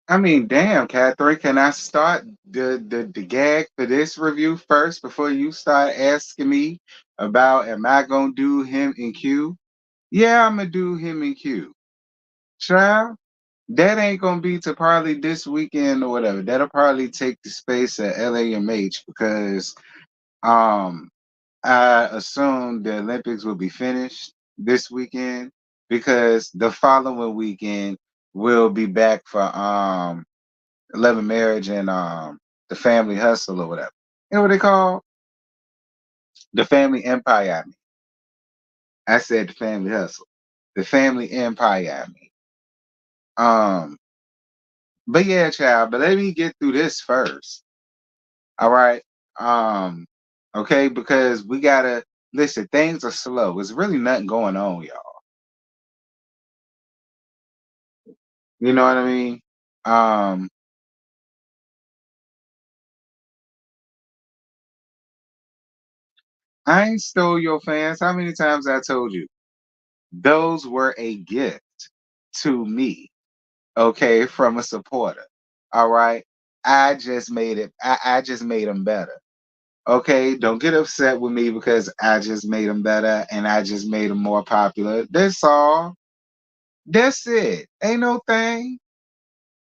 I mean, damn, Catherine, can I start the gag for this review first before you start asking me about am I gonna do him in Q? Yeah, I'm gonna do him in Q. Child, that ain't gonna be to probably this weekend or whatever. That'll probably take the space at LAMH because um I assume the Olympics will be finished this weekend because the following weekend we'll be back for Love and Marriage and the Family Hustle or whatever. You know what they call the Family Empire? I said the Family Hustle, the Family Empire. Um, but yeah, child. But let me get through this first. All right. Um, okay, because we gotta listen. Things are slow. There's really nothing going on, y'all. You know what I mean? Um, I ain't stole your fans. How many times I told you? Those were a gift to me, okay, from a supporter. All right. I just made it, I just made them better. Okay. Don't get upset with me because I just made them better and I just made them more popular. That's all. That's it. Ain't no thing.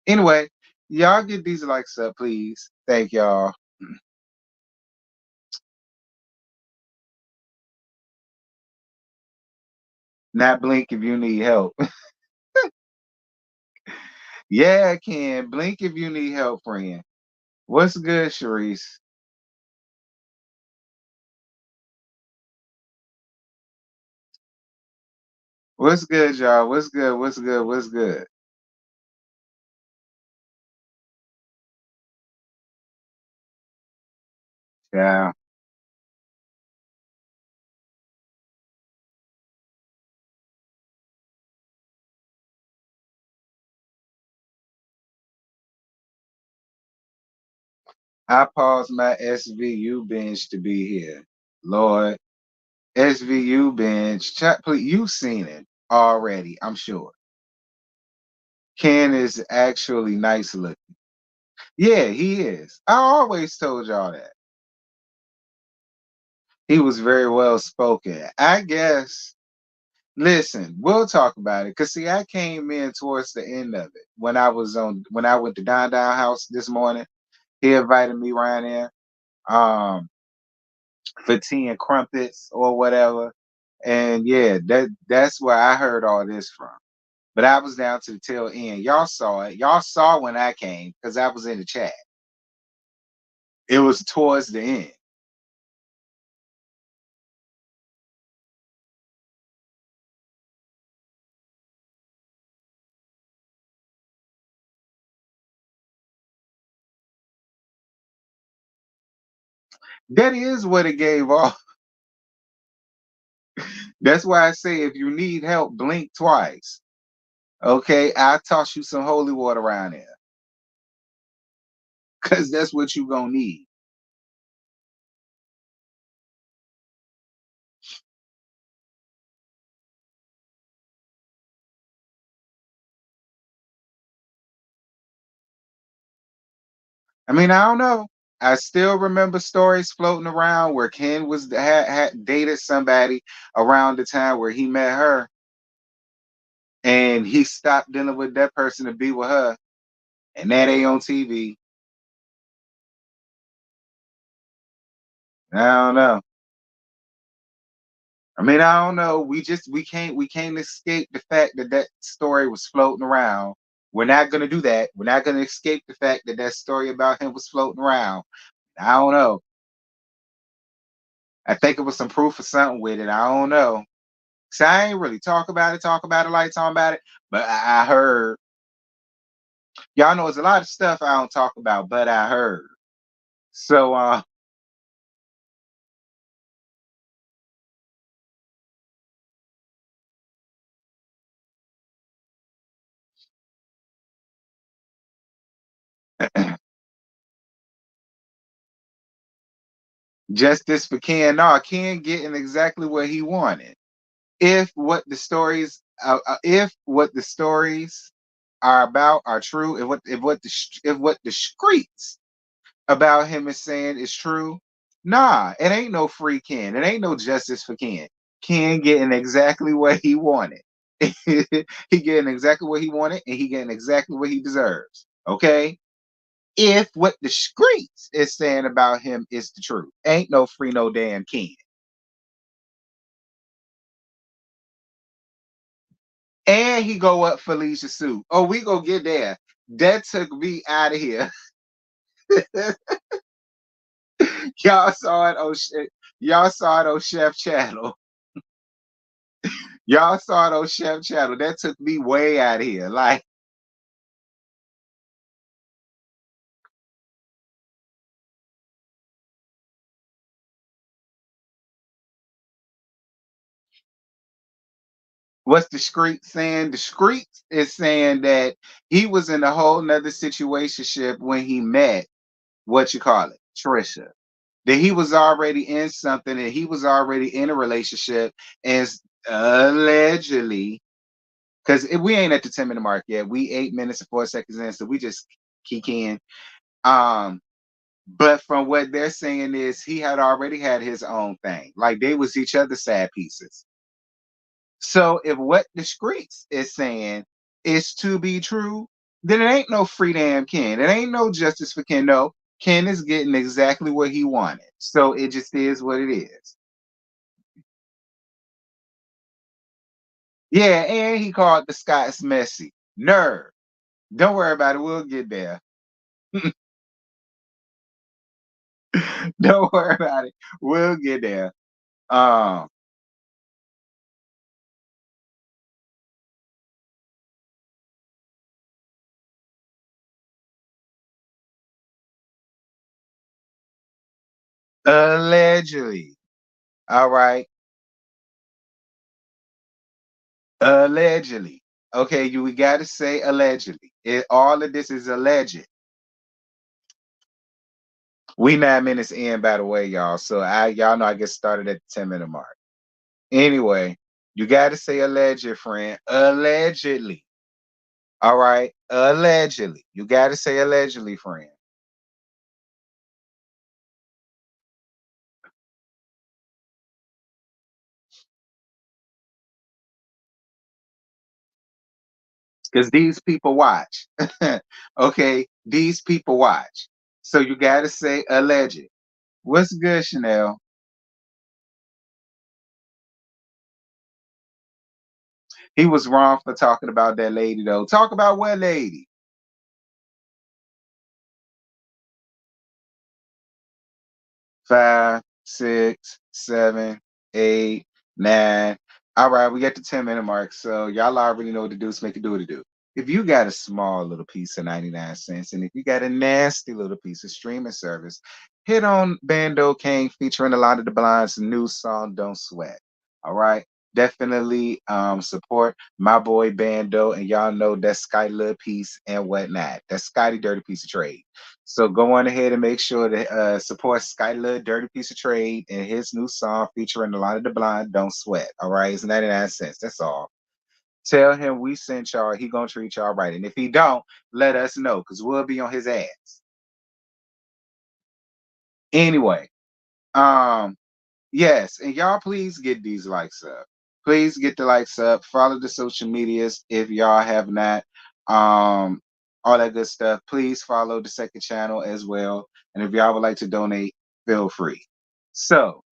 Anyway, y'all get these likes up, please. Thank y'all. Not blink if you need help. Yeah, I can. Blink if you need help, friend. What's good, Sharice? What's good, y'all? What's good? What's good? What's good? Yeah. I paused my SVU binge to be here. Lord, SVU binge. Chat, please, you've seen it already, I'm sure. Ken is actually nice looking. Yeah, he is. I always told y'all that. He was very well spoken. I guess. Listen, we'll talk about it. Cause see, I came in towards the end of it when I went to Don House this morning. He invited me around there. For tea and crumpets or whatever. And yeah, that's where I heard all this from. But I was down to the tail end. Y'all saw it. Y'all saw when I came because I was in the chat. It was towards the end. That is what it gave off. That's why I say if you need help, blink twice. Okay, I'll toss you some holy water around there. Cause that's what you gonna need. I mean, I don't know. I still remember stories floating around where Ken was had dated somebody around the time where he met her, and he stopped dealing with that person to be with her, and that ain't on TV. I don't know. I mean, I don't know. We can't escape the fact that that story was floating around. We're not gonna do that. We're not gonna escape the fact that that story about him was floating around. I don't know. I think it was some proof of something with it. I don't know. So I ain't really talk about it like talking about it. But I heard y'all know there's a lot of stuff I don't talk about, but I heard. So justice for Ken. No, Ken getting exactly what he wanted. If what the stories are about are true, if what the streets about him is saying is true, nah, it ain't no free Ken. It ain't no justice for Ken. Ken getting exactly what he wanted. He getting exactly what he wanted, and he getting exactly what he deserves. Okay. If what the streets is saying about him is the truth, ain't no free no damn Ken. And he go up Felicia Sue. Oh, we go get there. That took me out of here. Y'all saw it. Oh shit. Y'all saw it on Chef Channel. Y'all saw it on Chef Channel. That took me way out of here. Like, what's the street saying? The street is saying that he was in a whole nother situationship when he met what you call it, Trisha. That he was already in something and he was already in a relationship and allegedly, because we ain't at the 10-minute mark yet. We 8 minutes and 4 seconds in, so we just keep in. Um, but from what they're saying is he had already had his own thing. Like they was each other's sad pieces. So if what the streets is saying is to be true, then it ain't no free damn Ken. It ain't no justice for Ken. No, Ken is getting exactly what he wanted. So it just is what it is. Yeah, and he called the Scots messy. Nerve. Don't worry about it. We'll get there. Don't worry about it. We'll get there. Um, allegedly. All right. Allegedly. Okay, we got to say allegedly. All of this is alleged. We 9 minutes in, by the way, y'all. So y'all know I get started at the 10-minute mark. Anyway, you got to say alleged, friend. Allegedly. All right. Allegedly. You got to say allegedly, friend. Because these people watch. Okay. These people watch. So you got to say alleged. What's good, Chanel? He was wrong for talking about that lady, though. Talk about what lady? 5, 6, 7, 8, 9. All right, we got the 10-minute mark. So y'all already know what to do. So make it do what it do. If you got a small little piece of 99 cents, and if you got a nasty little piece of streaming service, hit on Bando King featuring a lot of the Blind's new song "Don't Sweat." All right, definitely support my boy Bando, and y'all know that's Sky Little Piece and whatnot. That's Scotty Dirty Piece of Trade. So go on ahead and make sure to support Sky Little Dirty Piece of Trade and his new song featuring a lot of the Blind. Don't Sweat. All right, it's 99 cents. That's all. Tell him we sent y'all. He gonna treat y'all right, and if he don't, let us know because we'll be on his ass. Anyway, um, yes, and y'all please get these likes up. Please get the likes up. Follow the social medias if y'all have not. Um, all that good stuff. Please follow the second channel as well. And if y'all would like to donate, feel free. So,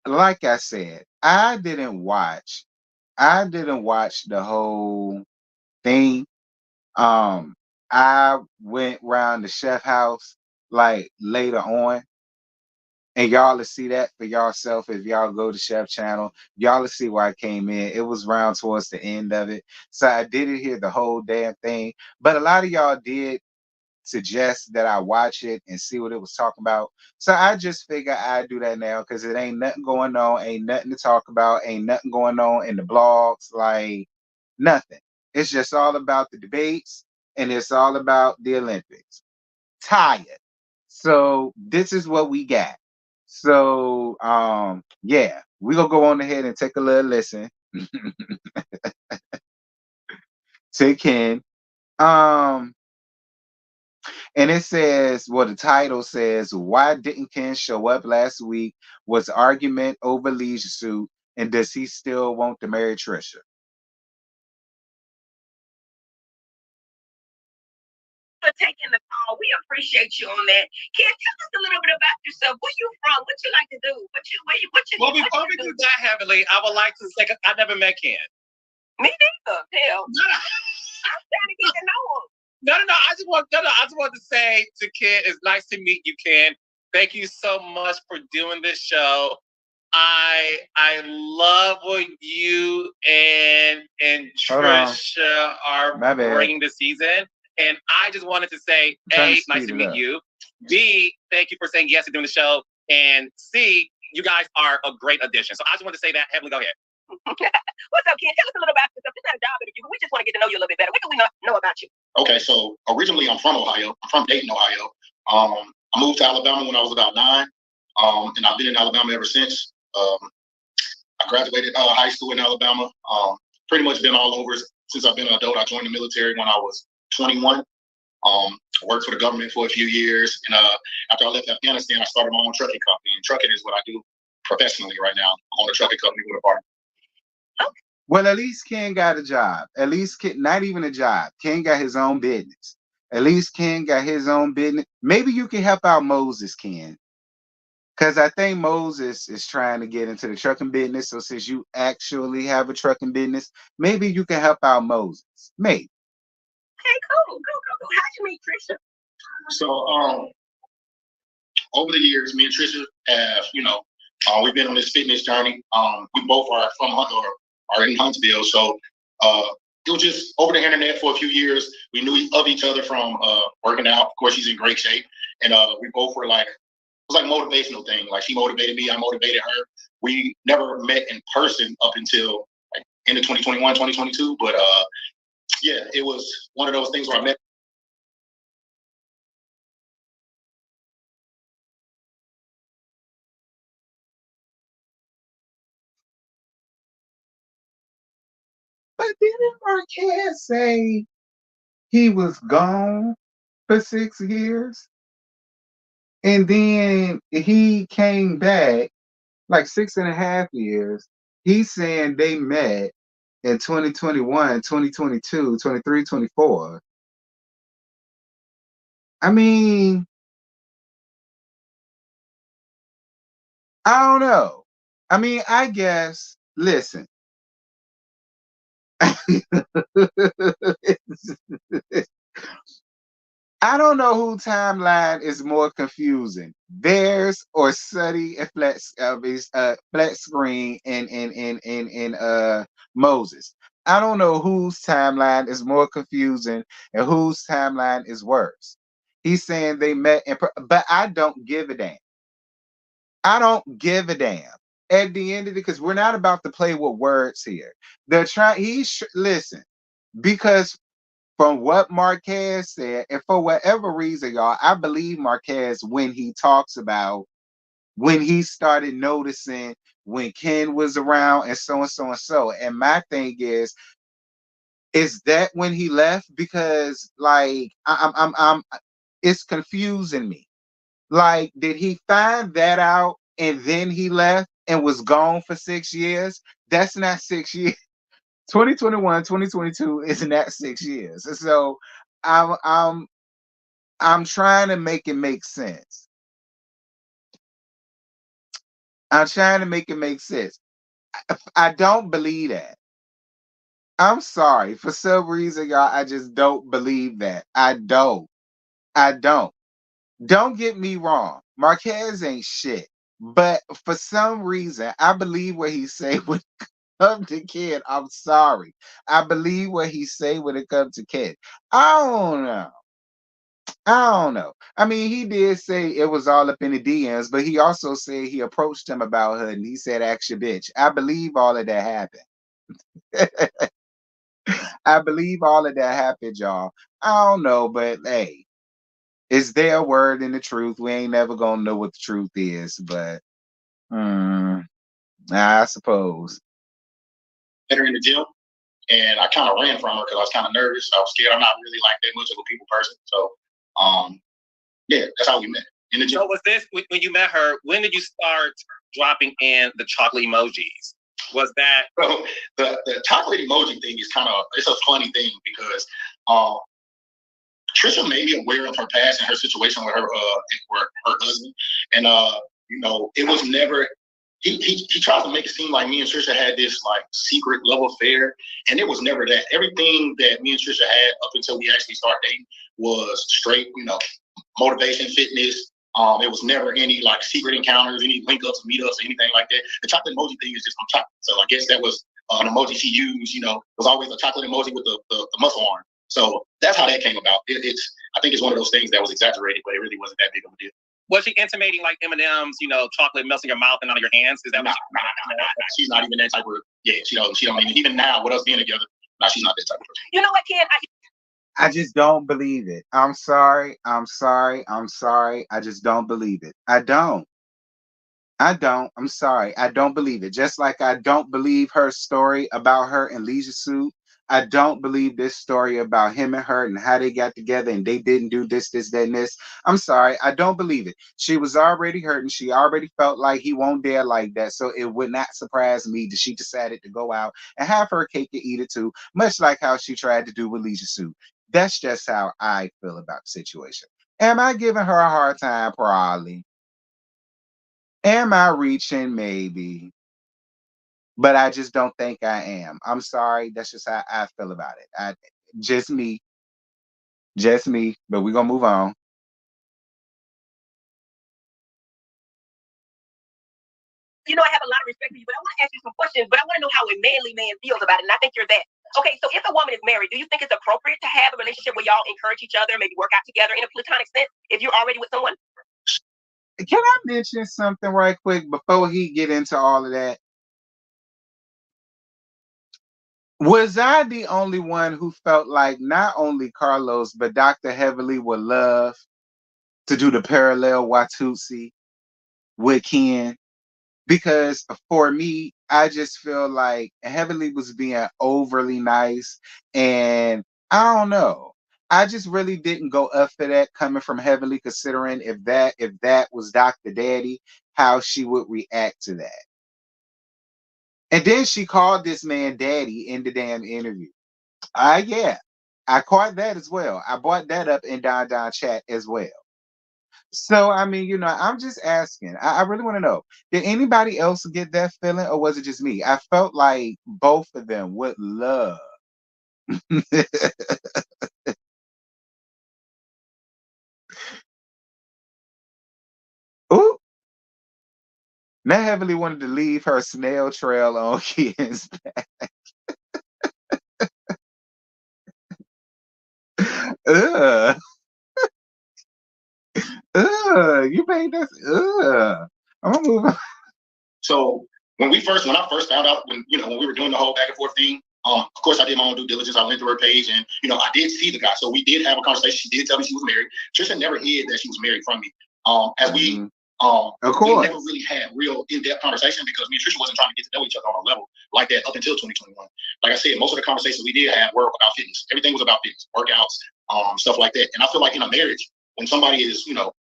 like I said, I didn't watch the whole thing. Um, I went round the chef house like later on, and y'all will see that for yourself if y'all go to Chef Channel. Y'all will see where I came in. It was round towards the end of it. So I didn't hear the whole damn thing. But a lot of y'all did suggest that I watch it and see what it was talking about. So I just figure I'd do that now because it ain't nothing going on, ain't nothing to talk about, ain't nothing going on in the blogs, like nothing. It's just all about the debates and it's all about the Olympics. Tired. So this is what we got. So yeah, we gonna go on ahead and take a little listen. To Ken. Um and it says, well, the title says, why didn't Ken show up last week? Was argument over leisure suit, and does he still want to marry Trisha? For taking the call. We appreciate you on that. Ken, tell us a little bit about yourself. Where you from? What you like to do? Well, before we do that heavily, I would like to say I never met Ken. Me neither. Hell. I'm trying to get to know him. No. I just want to say to Ken, it's nice to meet you, Ken. Thank you so much for doing this show. I love what you and Trisha are bringing this season. And I just wanted to say, A, nice to meet you. B, thank you for saying yes to doing the show. And C, you guys are a great addition. So I just want to say that. Heavenly, go ahead. What's up, Ken? Tell us a little about yourself. It's not a job interview. We just want to get to know you a little bit better. What do we know about you? Okay, so originally I'm from Ohio. I'm from Dayton, Ohio. I moved to Alabama when I was about 9, and I've been in Alabama ever since. I graduated high school in Alabama. Pretty much been all over since I've been an adult. I joined the military when I was 21. Worked for the government for a few years, and after I left Afghanistan, I started my own trucking company. And trucking is what I do professionally right now. I own a trucking company with a partner. Well, at least Ken got a job. At least Ken, not even a job. Ken got his own business. At least Ken got his own business. Maybe you can help out Moses, Ken. Because I think Moses is trying to get into the trucking business. So since you actually have a trucking business, maybe you can help out Moses. Maybe. Okay, cool. Go. How'd you meet Trisha? So over the years, me and Trisha have, we've been on this fitness journey. We both are from are in Huntsville. So it was just over the internet for a few years. We knew of each other from working out. Of course, she's in great shape. And we both were like, it was like a motivational thing. Like she motivated me, I motivated her. We never met in person up until like end of 2021, 2022. But yeah, it was one of those things where I met. But didn't Marquez say he was gone for 6 years? And then he came back like 6.5 years. He's saying they met in 2021, 2022, 23, 24. I mean, I don't know. I mean, I guess, listen. I don't know who timeline is more confusing, theirs or Suddy and flat screen and Moses. I don't know whose timeline is more confusing and whose timeline is worse. He's saying they met, but I don't give a damn. I don't give a damn. At the end of it, because we're not about to play with words here. They're trying. Listen, because from what Marquez said, and for whatever reason, y'all, I believe Marquez when he talks about when he started noticing when Ken was around and so and so and so. And my thing is that when he left? Because like it's confusing me. Like, did he find that out and then he left and was gone for 6 years? That's not 6 years. 2021, 2022 is not 6 years. So I'm I'm I'm trying to make it make sense. I'm trying to make it make sense. I don't believe that. I'm sorry. For some reason, y'all, I just don't believe that. I don't. I don't. Don't get me wrong. Marquez ain't shit. But for some reason, I believe what he say when it comes to kid. I'm sorry. I believe what he say when it comes to kid. I don't know. I don't know. I mean, he did say it was all up in the DMs, but he also said he approached him about her and he said, ask your bitch. I believe all of that happened. I believe all of that happened, y'all. I don't know, but hey, it's their word and the truth. We ain't never gonna know what the truth is, but hmm, I suppose. Met her in the gym, and I kind of ran from her because I was kind of nervous. I was scared. I'm not really like that much of a people person, so yeah, that's how we met in the gym. So was this when you met her? When did you start dropping in the chocolate emojis? Was that so the chocolate emoji thing is kind of it's a funny thing because Trisha may be aware of her past and her situation with her husband, and you know it was never. He tries to make it seem like me and Trisha had this like secret love affair, and it was never that. Everything that me and Trisha had up until we actually started dating was straight, you know, motivation, fitness. It was never any like secret encounters, any link ups, meetups, or anything like that. The chocolate emoji thing is just on chocolate. So I guess that was an emoji she used. You know, it was always a chocolate emoji with the muscle arm. So that's how that came about. It's I think it's one of those things that was exaggerated, but it really wasn't that big of a deal. Was she intimating like M&M's, you know, chocolate melts in your mouth and out of your hands? Is that nah, she's not even that type of yeah, she don't even now with us being together, nah, she's not that type of person. You know what, Ken? I just don't believe it. I'm sorry. I'm sorry. I'm sorry. I just don't believe it. I don't. I don't. I'm sorry. I don't believe it. Just like I don't believe her story about her in Leisure Suit. I don't believe this story about him and her and how they got together and they didn't do this, this, that, and this. I'm sorry. I don't believe it. She was already hurting. She already felt like he won't dare like that. So it would not surprise me that she decided to go out and have her cake and eat it too, much like how she tried to do with Leisure Suit. That's just how I feel about the situation. Am I giving her a hard time? Probably. Am I reaching? Maybe. But I just don't think I am. I'm sorry. That's just how I feel about it. Just me. Just me. But we're gonna move on. You know, I have a lot of respect for you, but I want to ask you some questions, but I want to know how a manly man feels about it. And I think you're that. Okay, so if a woman is married, do you think it's appropriate to have a relationship where y'all encourage each other, maybe work out together in a platonic sense if you're already with someone? Can I mention something right quick before he get into all of that? Was I the only one who felt like not only Carlos but Dr. Heavily would love to do the parallel Watusi with Ken? Because for me, I just feel like Heavenly was being overly nice, and I don't know. I just really didn't go up for that coming from Heavenly, considering if that was Dr. Daddy, how she would react to that. And then she called this man daddy in the damn interview. Yeah. I caught that as well. I brought that up in Don chat as well. So I mean, I'm just asking. I really want to know. Did anybody else get that feeling, or was it just me? I felt like both of them would love. Ooh, Nat Heavily wanted to leave her snail trail on Ken's back. Ugh, ugh, you made that. Ugh. I'm gonna move on. So when I first found out, when we were doing the whole back and forth thing, of course I did my own due diligence. I went through her page, and I did see the guy. So we did have a conversation. She did tell me she was married. Trisha never hid that she was married from me. As we of course, we never really had real in-depth conversation because me and Trisha wasn't trying to get to know each other on a level like that up until 2021. Like I said, most of the conversations we did have were about fitness. Everything was about fitness, workouts, stuff like that. And I feel like in a marriage, when somebody is,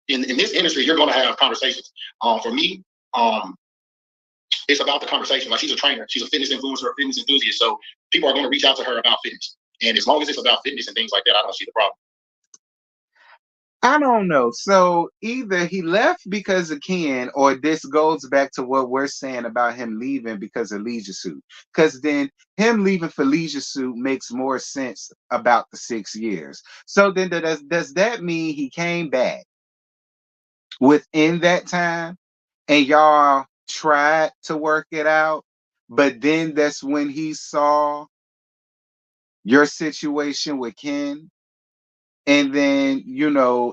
in this industry, you're going to have conversations. For me, it's about the conversation. Like, she's a trainer, she's a fitness influencer, a fitness enthusiast. So people are going to reach out to her about fitness. And as long as it's about fitness and things like that, I don't see the problem. I don't know. So either he left because of Ken, or this goes back to what we're saying about him leaving because of Leisure Suit. Because then him leaving for Leisure Suit makes more sense about the 6 years. So then does that mean he came back within that time and y'all tried to work it out, but then that's when he saw your situation with Ken? And then,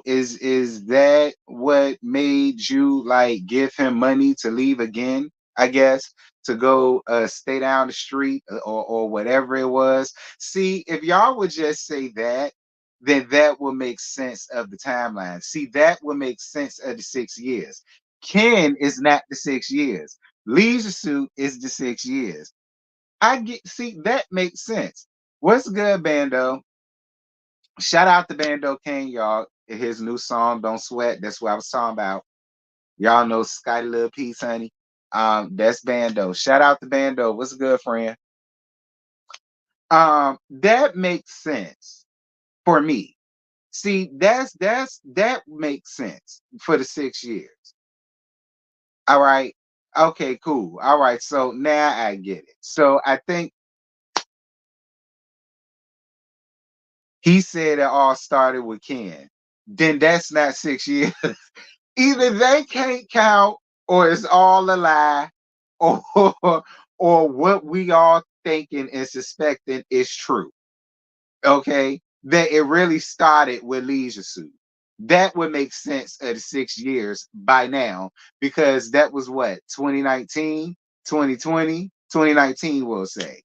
is that what made you like give him money to leave again, I guess, to go stay down the street, or whatever it was? See, if y'all would just say that, then that will make sense of the timeline. See, that will make sense of the 6 years. Ken is not the 6 years. Leisure Suit is the 6 years. See, that makes sense. What's good, Bando? Shout out to Bando King, y'all. His new song, Don't Sweat. That's what I was talking about. Y'all know Scotty Little Piece, honey. That's Bando. Shout out to Bando. What's good, friend? That makes sense for me. See, that makes sense for the 6 years. All right. Okay, cool. All right. So now I get it. So I think he said it all started with Ken. Then that's not 6 years. Either they can't count, or it's all a lie, or or what we all thinking and suspecting is true. Okay, that it really started with Leisure Suit. That would make sense of the 6 years by now, because that was what, 2019, 2020, 2019, we'll say.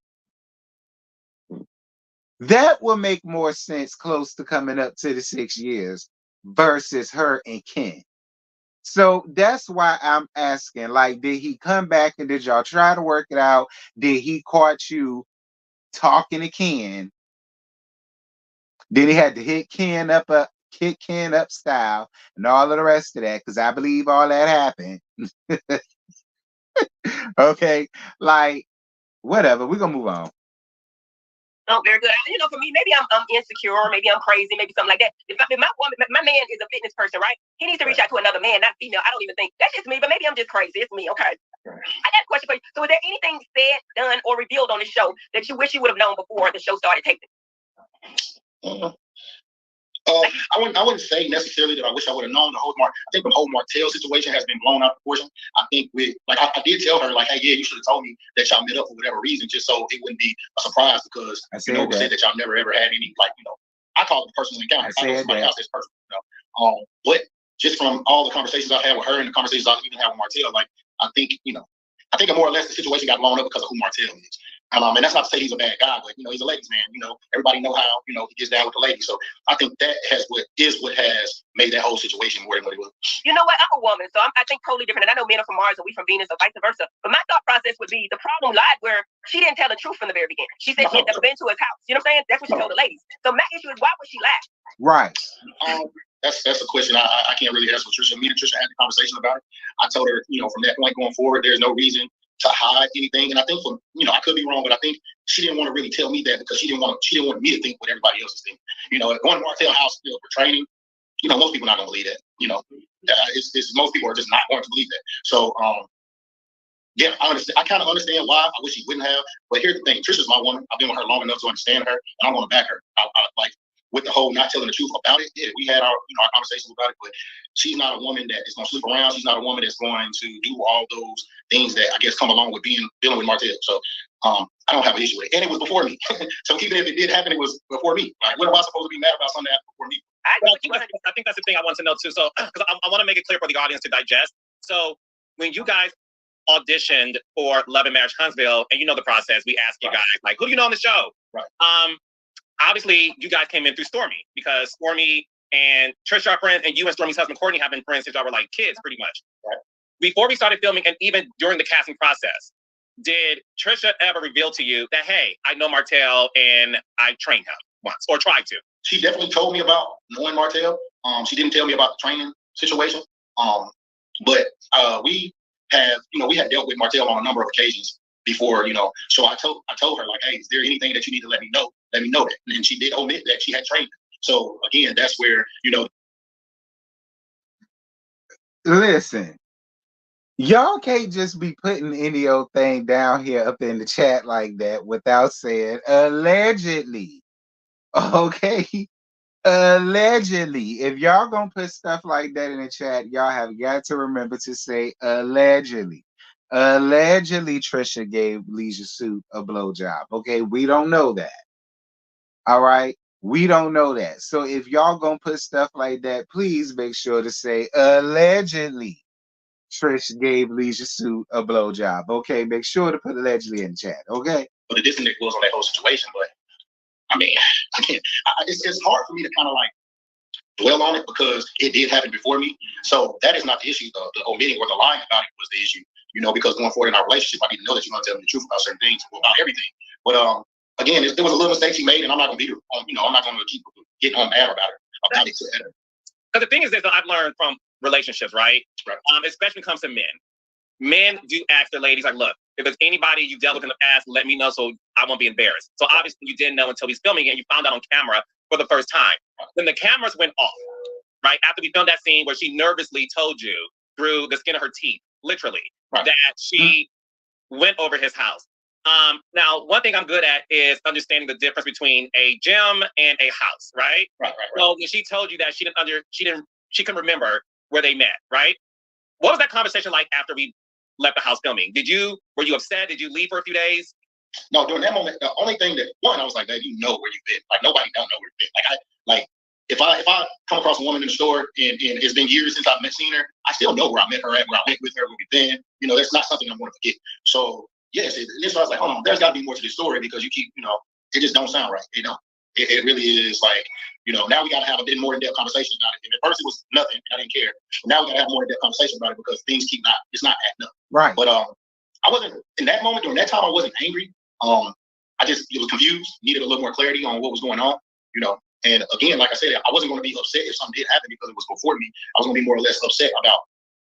That will make more sense close to coming up to the 6 years versus her and Ken. So that's why I'm asking, like, did he come back and did y'all try to work it out? Did he caught you talking to Ken? Then he had to hit kick Ken up style and all of the rest of that, because I believe all that happened. Okay, like, whatever, we're gonna move on. Oh, very good. For me, maybe I'm insecure, maybe I'm crazy, maybe something like that. If my man is a fitness person, right? He needs to reach out to another man, not female. I don't even think that's just me, but maybe I'm just crazy. It's me, okay? I got a question for you. So, is there anything said, done, or revealed on the show that you wish you would have known before the show started taping? I wouldn't say necessarily that I wish I would have known the whole I think the whole Martell situation has been blown out of proportion. I think I did tell her, like, hey, yeah, you should have told me that y'all met up for whatever reason, just so it wouldn't be a surprise, because we said that y'all never ever had any, like, I call it personal encounters. I know somebody else is personal, but just from all the conversations I had with her and the conversations I even had with Martell, like, I think more or less the situation got blown up because of who Martell is. And that's not to say he's a bad guy, but he's a ladies' man. Everybody know how he gets down with the ladies. So I think that what has made that whole situation more than what it was. You know what? I'm a woman, so I think totally different. And I know men are from Mars and we from Venus, or vice versa. But my thought process would be the problem lied where she didn't tell the truth from the very beginning. She said she had never been to his house. You know what I'm saying? That's what she told the ladies. So my issue is, why would she lie? Right. That's a question I can't really answer with Trisha. Me and Trisha had a conversation about it. I told her, from that point going forward, there's no reason to hide anything. And I think I could be wrong, but I think she didn't want to really tell me that because she didn't want me to think what everybody else is thinking. Going to Martell house for training, most people are not going to believe that. It's most people are just not going to believe that. So, yeah, I understand. I kind of understand why. I wish he wouldn't have. But here's the thing: Trisha's my woman. I've been with her long enough to understand her, and I'm going to back her. I like, with the whole not telling the truth about it. Yeah, we had our our conversations about it, but she's not a woman that is going to sleep around. She's not a woman that's going to do all those things that I guess come along with dealing with Martell. So I don't have an issue with it, and it was before me. So even if it did happen, it was before me. Like, what am I supposed to be mad about something that happened before me? I think that's the thing I want to know too. So, because I want to make it clear for the audience to digest. So, when you guys auditioned for Love and Marriage Huntsville, and you know the process, we ask you guys, like, who do you know on the show? Right. Obviously, you guys came in through Stormy, because Stormy and Trisha are friends, and you and Stormy's husband, Courtney, have been friends since y'all were like kids, pretty much. Right. Before we started filming, and even during the casting process, did Trisha ever reveal to you that, hey, I know Martell and I trained him once, or tried to? She definitely told me about knowing Martell. She didn't tell me about the training situation. But we had dealt with Martell on a number of occasions before, so I told her, like, hey, is there anything that you need to let me know? Let me know that. And she did omit that she had trained him. So again, that's where, Listen, y'all can't just be putting any old thing down here up in the chat like that without saying allegedly. Okay? Allegedly. If y'all gonna put stuff like that in the chat, y'all have got to remember to say allegedly. Allegedly, Trisha gave Leisure Suit a blowjob. Okay, we don't know that. All right, we don't know that. So if y'all gonna put stuff like that, please make sure to say allegedly. Trish gave Leisure Suit a blowjob. Okay, make sure to put allegedly in the chat. Okay. But the disconnect was on that whole situation. But I mean, it's hard for me to kind of like dwell on it because it did happen before me. So that is not the issue. The omitting or the lying about it was the issue. Because going forward in our relationship, I need to know that you're going to tell me the truth about certain things, about everything. But again, there was a little mistake she made, and I'm not going to beat her. I'm not going to keep getting on mad about it. Because the thing is that I've learned from relationships, right? Especially when it comes to men. Men do ask their ladies, like, look, if there's anybody you dealt with in the past, let me know so I won't be embarrassed. So obviously you didn't know until he's filming it, and you found out on camera for the first time. Then the cameras went off, right? After we filmed that scene where she nervously told you through the skin of her teeth, literally, that she went over his house. Now, one thing I'm good at is understanding the difference between a gym and a house, right? Right. So when she told you that she couldn't remember where they met, right? What was that conversation like after we left the house filming? Were you upset? Did you leave for a few days? No, during that moment, the only thing that I was like, babe, you know where you've been. Like nobody don't know where you've been. If I come across a woman in the store and it's been years since I've seen her, I still know where I met her at, where I went with her, where we've been. That's not something I'm going to forget. So yes, this I was like, hold on, there's got to be more to this story because you keep, it just don't sound right. It don't. It really is like, now we got to have a bit more in-depth conversation about it. And at first it was nothing, I didn't care. But now we got to have more in-depth conversation about it because things it's not acting up. Right. But I wasn't in that moment during that time. I wasn't angry. I just was confused, needed a little more clarity on what was going on. And again, like I said, I wasn't going to be upset if something did happen because it was before me. I was going to be more or less upset about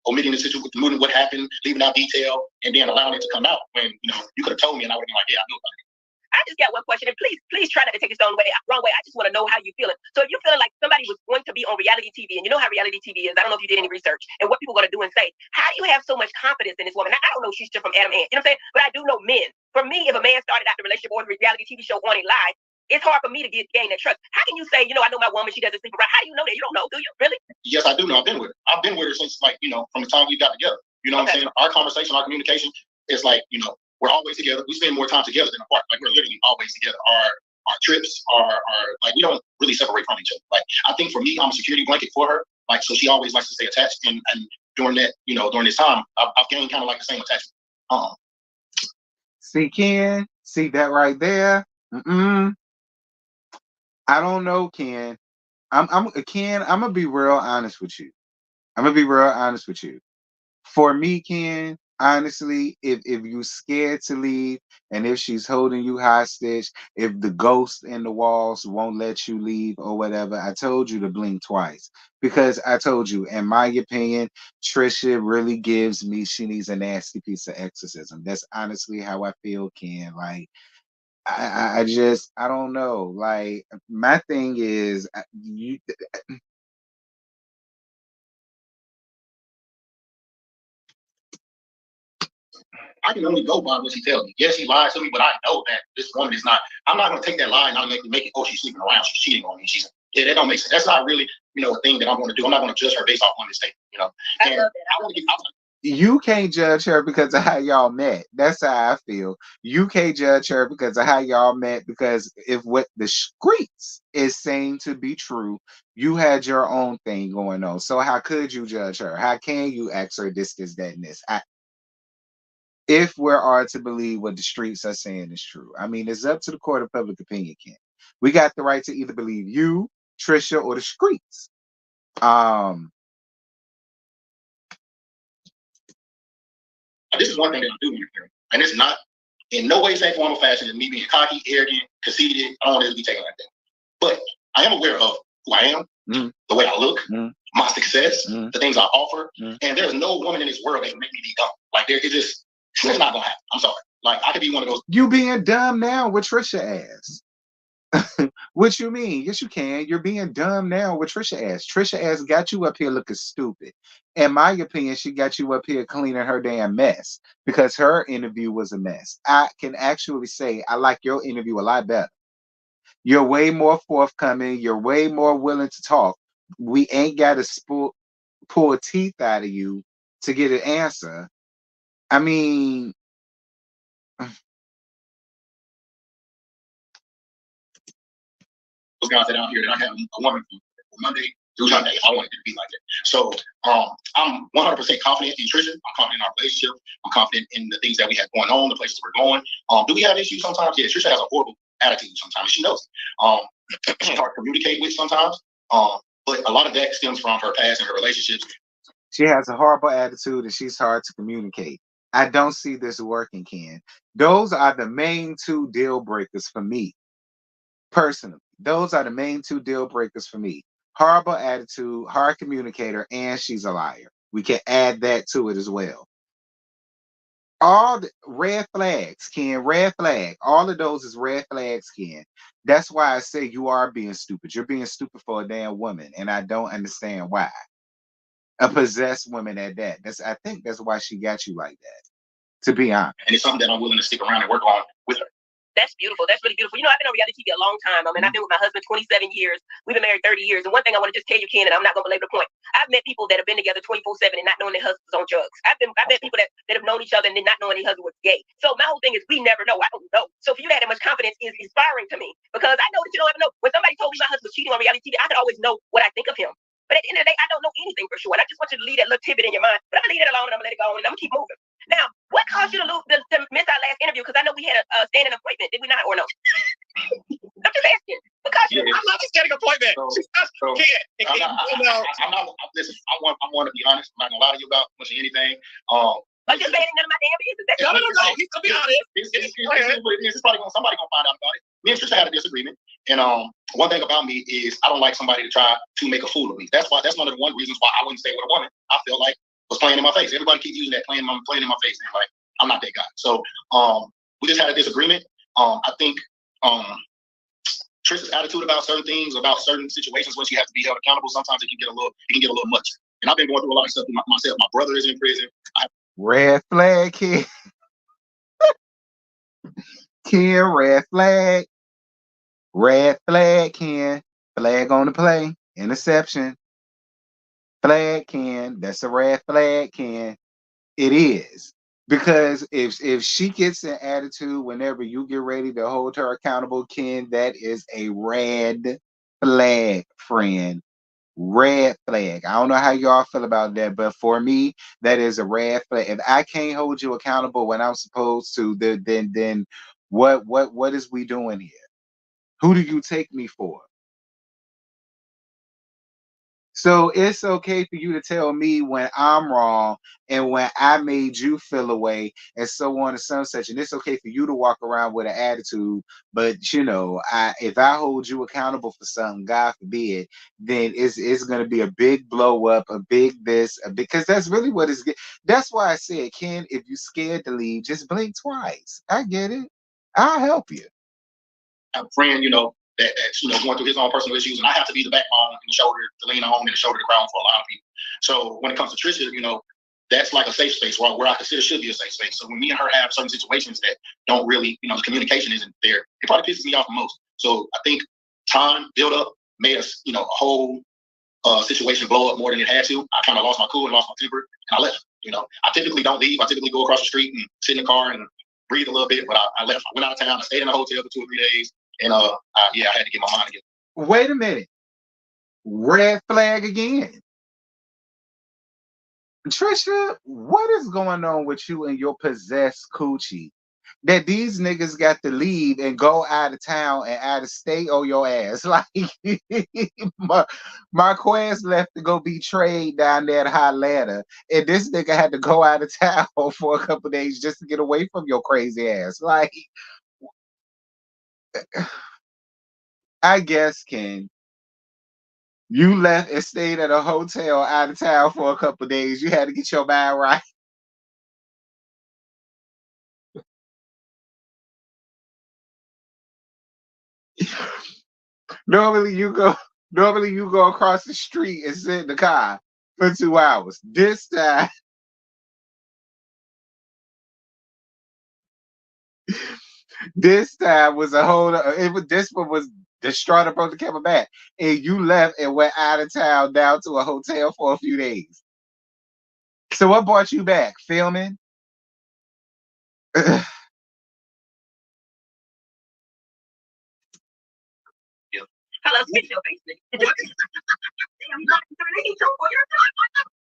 omitting the situation, omitting what happened, leaving out detail, and then allowing it to come out when you could have told me and I would have been like, yeah, I know about it. I just got one question, and please try not to take this the wrong way. I just want to know how you feeling. So if you're feeling like somebody was going to be on reality TV, and you know how reality TV is, I don't know if you did any research, and what people are going to do and say, how do you have so much confidence in this woman? Now, I don't know if she's just from Adam Ant, you know what I'm saying? But I do know men. For me, if a man started out the relationship or the reality TV show on a lie, it's hard for me to gain that trust. How can you say, I know my woman, she doesn't sleep around? How do you know that? You don't know, do you? Really? Yes, I do know. I've been with her. I've been with her since from the time we got together. You know what I'm saying? Our conversation, our communication is like, we're always together. We spend more time together than apart. Like we're literally always together. Our trips are like we don't really separate from each other. Like I think for me, I'm a security blanket for her. Like so, she always likes to stay attached. And during that, during this time, I've gained kind of like the same attachment. See, Ken, see that right there. I don't know, Ken. Ken. I'm gonna be real honest with you. For me, Ken, honestly, if you're scared to leave and if she's holding you hostage, if the ghost in the walls won't let you leave or whatever, I told you to blink twice. Because I told you, in my opinion, Trisha really she needs a nasty piece of exorcism. That's honestly how I feel, Ken. Like, I don't know. Like, my thing is, I can only go by what she tells me. Yes, she lies to me, but I know that this woman is not. I'm not going to take that lie and not make it. Oh, she's sleeping around. She's cheating on me. That don't make sense. That's not really a thing that I'm going to do. I'm not going to judge her based off one mistake. I love that. You can't judge her because of how y'all met. That's how I feel. You can't judge her because of how y'all met, because if what the streets is saying to be true, you had your own thing going on. So how could you judge her? How can you ask her this, that, and this? If we are to believe what the streets are saying is true. I mean, it's up to the court of public opinion, Ken. We got the right to either believe you, Trisha, or the streets. This is one thing that I do want to hear, and it's not in no way, shape, form, or fashion me being cocky, arrogant, conceited. I don't want it to be taken like that. But I am aware of who I am, the way I look, my success, the things I offer, and there's no woman in this world that can make me be dumb. Like it's not gonna happen. I'm sorry. Like I could be one of those. You being dumb now with Trisha ass. What you mean? Yes, you can. You're being dumb now with Trisha ass. Trisha ass got you up here looking stupid. In my opinion, she got you up here cleaning her damn mess because her interview was a mess. I can actually say I like your interview a lot better. You're way more forthcoming. You're way more willing to talk. We ain't got to pull teeth out of you to get an answer. I mean, those guys that out here that I have a woman from Monday through Sunday. I wanted it to be like that. So I'm 100% confident in Trisha. I'm confident in our relationship. I'm confident in the things that we have going on, the places we're going. Do we have issues sometimes? Yeah, Trisha has a horrible attitude sometimes. She knows it. She's hard to communicate with sometimes. But a lot of that stems from her past and her relationships. She has a horrible attitude and she's hard to communicate. I don't see this working, Ken. Those are the main two deal breakers for me. Personally, those are the main two deal breakers for me. Horrible attitude, hard communicator, and she's a liar. We can add that to it as well. All the red flags, Ken, red flag. All of those is red flags, Ken. That's why I say you are being stupid. You're being stupid for a damn woman, and I don't understand why. A possessed woman at that. I think that's why she got you like that. To be honest. And it's something that I'm willing to stick around and work on with her. That's beautiful. That's really beautiful. You know, I've been on reality TV a long time. I mean, I've been with my husband 27 years. We've been married 30 years. And one thing I want to just tell you, Ken, and I'm not going to belabor the point. I've met people that have been together 24/7 and not knowing their husbands on drugs. I've met people that have known each other and then not knowing their husband was gay. So my whole thing is we never know. I don't know. So for you to have that much confidence is inspiring to me because I know that you don't ever know. When somebody told me my husband was cheating on reality TV, I could always know what I think of him. But at the end of the day, I don't know anything for sure. And I just want you to leave that little tidbit in your mind. But I'm going to leave it alone and I'm going to let it go and I'm going to keep moving. Now, what caused you to miss our last interview? Because I know we had a standing appointment, did we not, or no? I'm just asking. Because I'm not a standing appointment. I'm not. Listen, I want to be honest. I'm not gonna lie to you about much of anything. I'm just saying none of my damn business. No. He's gonna be honest. It's probably somebody gonna find out about it. Me and Trisha had a disagreement, and one thing about me is I don't like somebody to try to make a fool of me. That's one of the reasons why I wouldn't stay with a woman I feel like was playing in my face. Everybody keeps using that playing in my face, and like I'm not that guy. So we just had a disagreement. I think Trisha's attitude about certain things, about certain situations when she has to be held accountable, sometimes it can get a little much. And I've been going through a lot of stuff myself. My brother is in prison. Red flag, Ken. Ken, red flag. Red flag, Ken. Flag on the play. Interception. Flag, Ken. That's a red flag, Ken. It is. Because if she gets an attitude whenever you get ready to hold her accountable, Ken, that is a red flag, friend. Red flag. I don't know how y'all feel about that, but for me, that is a red flag. If I can't hold you accountable when I'm supposed to, then what is we doing here? Who do you take me for? So it's okay for you to tell me when I'm wrong and when I made you feel away and so on and so such. And it's okay for you to walk around with an attitude. But you know, if I hold you accountable for something, God forbid, then it's gonna be a big blow up, a big this, because that's really what it's. That's why I said, Ken, if you're scared to leave, just blink twice. I get it. I'll help you. A friend, that's going through his own personal issues, and I have to be the backbone and the shoulder to lean on and the shoulder to cry on for a lot of people. So when it comes to Trisha, that's like a safe space where I consider should be a safe space. So when me and her have certain situations that don't really, the communication isn't there, it probably pisses me off the most. So I think time build up made us, a whole situation blow up more than it had to. I kind of lost my cool and lost my temper, and I left. I typically don't leave. I typically go across the street and sit in the car and breathe a little bit. But I left. I went out of town. I stayed in a hotel for 2 or 3 days, and I had to get my mind again. Wait a minute. Red flag again. Trisha, what is going on with you and your possessed coochie? That these niggas got to leave and go out of town and out of state on your ass. Like Marquez left to go be trade down there at Hotlanta, and this nigga had to go out of town for a couple days just to get away from your crazy ass. Like, I guess, Ken, you left and stayed at a hotel out of town for a couple days. You had to get your mind right. Normally you go across the street and sit in the car for 2 hours. This time was a whole this one was distraught about the camera back. And you left and went out of town down to a hotel for a few days. So what brought you back? Filming? Hello, spit your face, nigga. Damn, you like to leave too for your time.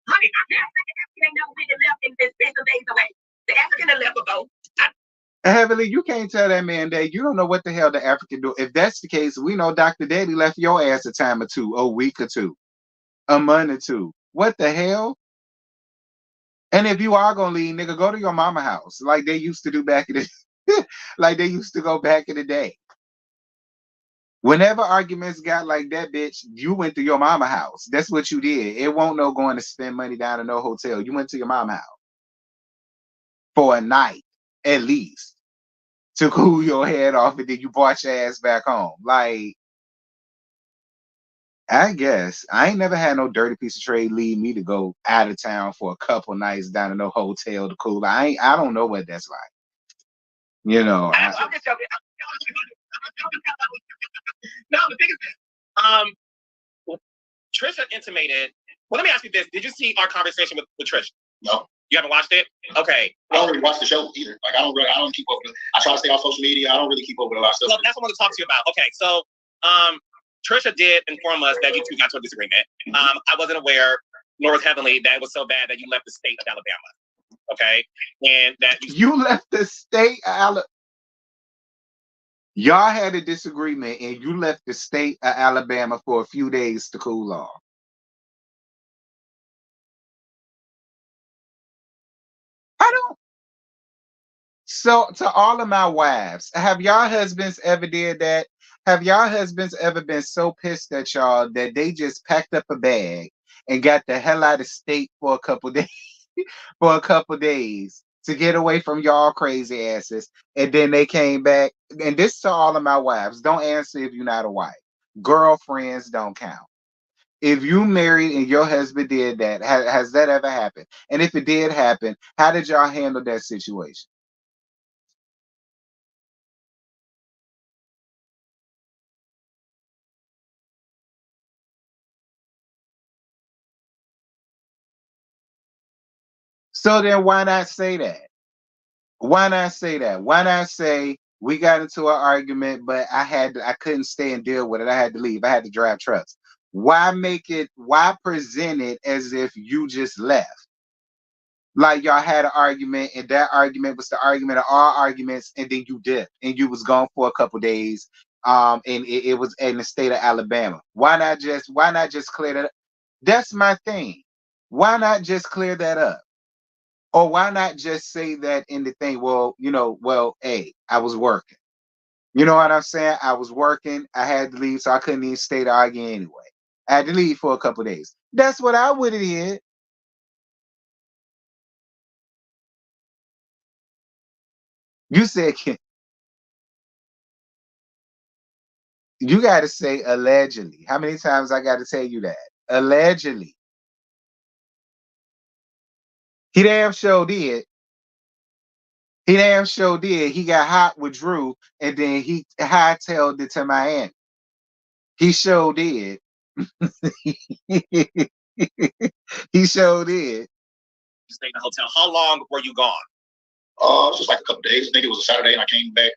Honey, I can't think of African ain't never been left and been spent some days away. The African that left ago. Heavily, you can't tell that man that you don't know what the hell the African do. If that's the case, we know Dr. Daddy left your ass a time or two, a week or two, a month or two. What the hell? And if you are gonna leave, nigga, go to your mama house like they used to do back in the like they used to go back in the day. Whenever arguments got like that, bitch, you went to your mama house. That's what you did. It won't no going to spend money down in no hotel. You went to your mama house for a night at least to cool your head off, and then you brought your ass back home. Like, I guess I ain't never had no dirty piece of trade lead me to go out of town for a couple nights down in no hotel to cool. I don't know what that's like. You know, I'm just joking. No, the thing is, Trisha intimated. Well, let me ask you this: did you see our conversation with Trisha? No. You haven't watched it? Okay. I don't really watch the show either. Like I don't keep up with it. I try to stay off social media. I don't really keep up with a lot of stuff. Well, that's what I want to talk to you about. Okay, so Trisha did inform us that you two got to a disagreement. I wasn't aware, nor was Heavenly, that it was so bad that you left the state of Alabama. Okay, and that you left the state of Alabama. Y'all had a disagreement, and you left the state of Alabama for a few days to cool off. I don't. So, to all of my wives, have y'all husbands ever did that? Have y'all husbands ever been so pissed at y'all that they just packed up a bag and got the hell out of state for a couple days, for a couple days to get away from y'all crazy asses, and then they came back? And this to all of my wives: don't answer if you're not a wife. Girlfriends don't count. If you married and your husband did that, has that ever happened? And if it did happen, how did y'all handle that situation? So then why not say that? Why not say that? Why not say we got into an argument, but I couldn't stay and deal with it. I had to leave. I had to drive trucks. Why present it as if you just left? Like y'all had an argument, and that argument was the argument of all arguments, and then you dipped and you was gone for a couple days. And it was in the state of Alabama. Why not just clear that up? That's my thing. Why not just clear that up? Or why not just say that in the thing? Well, hey, I was working. You know what I'm saying? I was working. I had to leave, so I couldn't even stay to argue anyway. I had to leave for a couple days. That's what I would have did. You said you got to say allegedly. How many times I got to tell you that? Allegedly. He damn sure did. He damn sure did. He got hot with Drew, and then he hightailed it to Miami. He sure did. He sure did. You stayed in the hotel. How long were you gone? It was just like a couple days. I think it was a Saturday, and I came back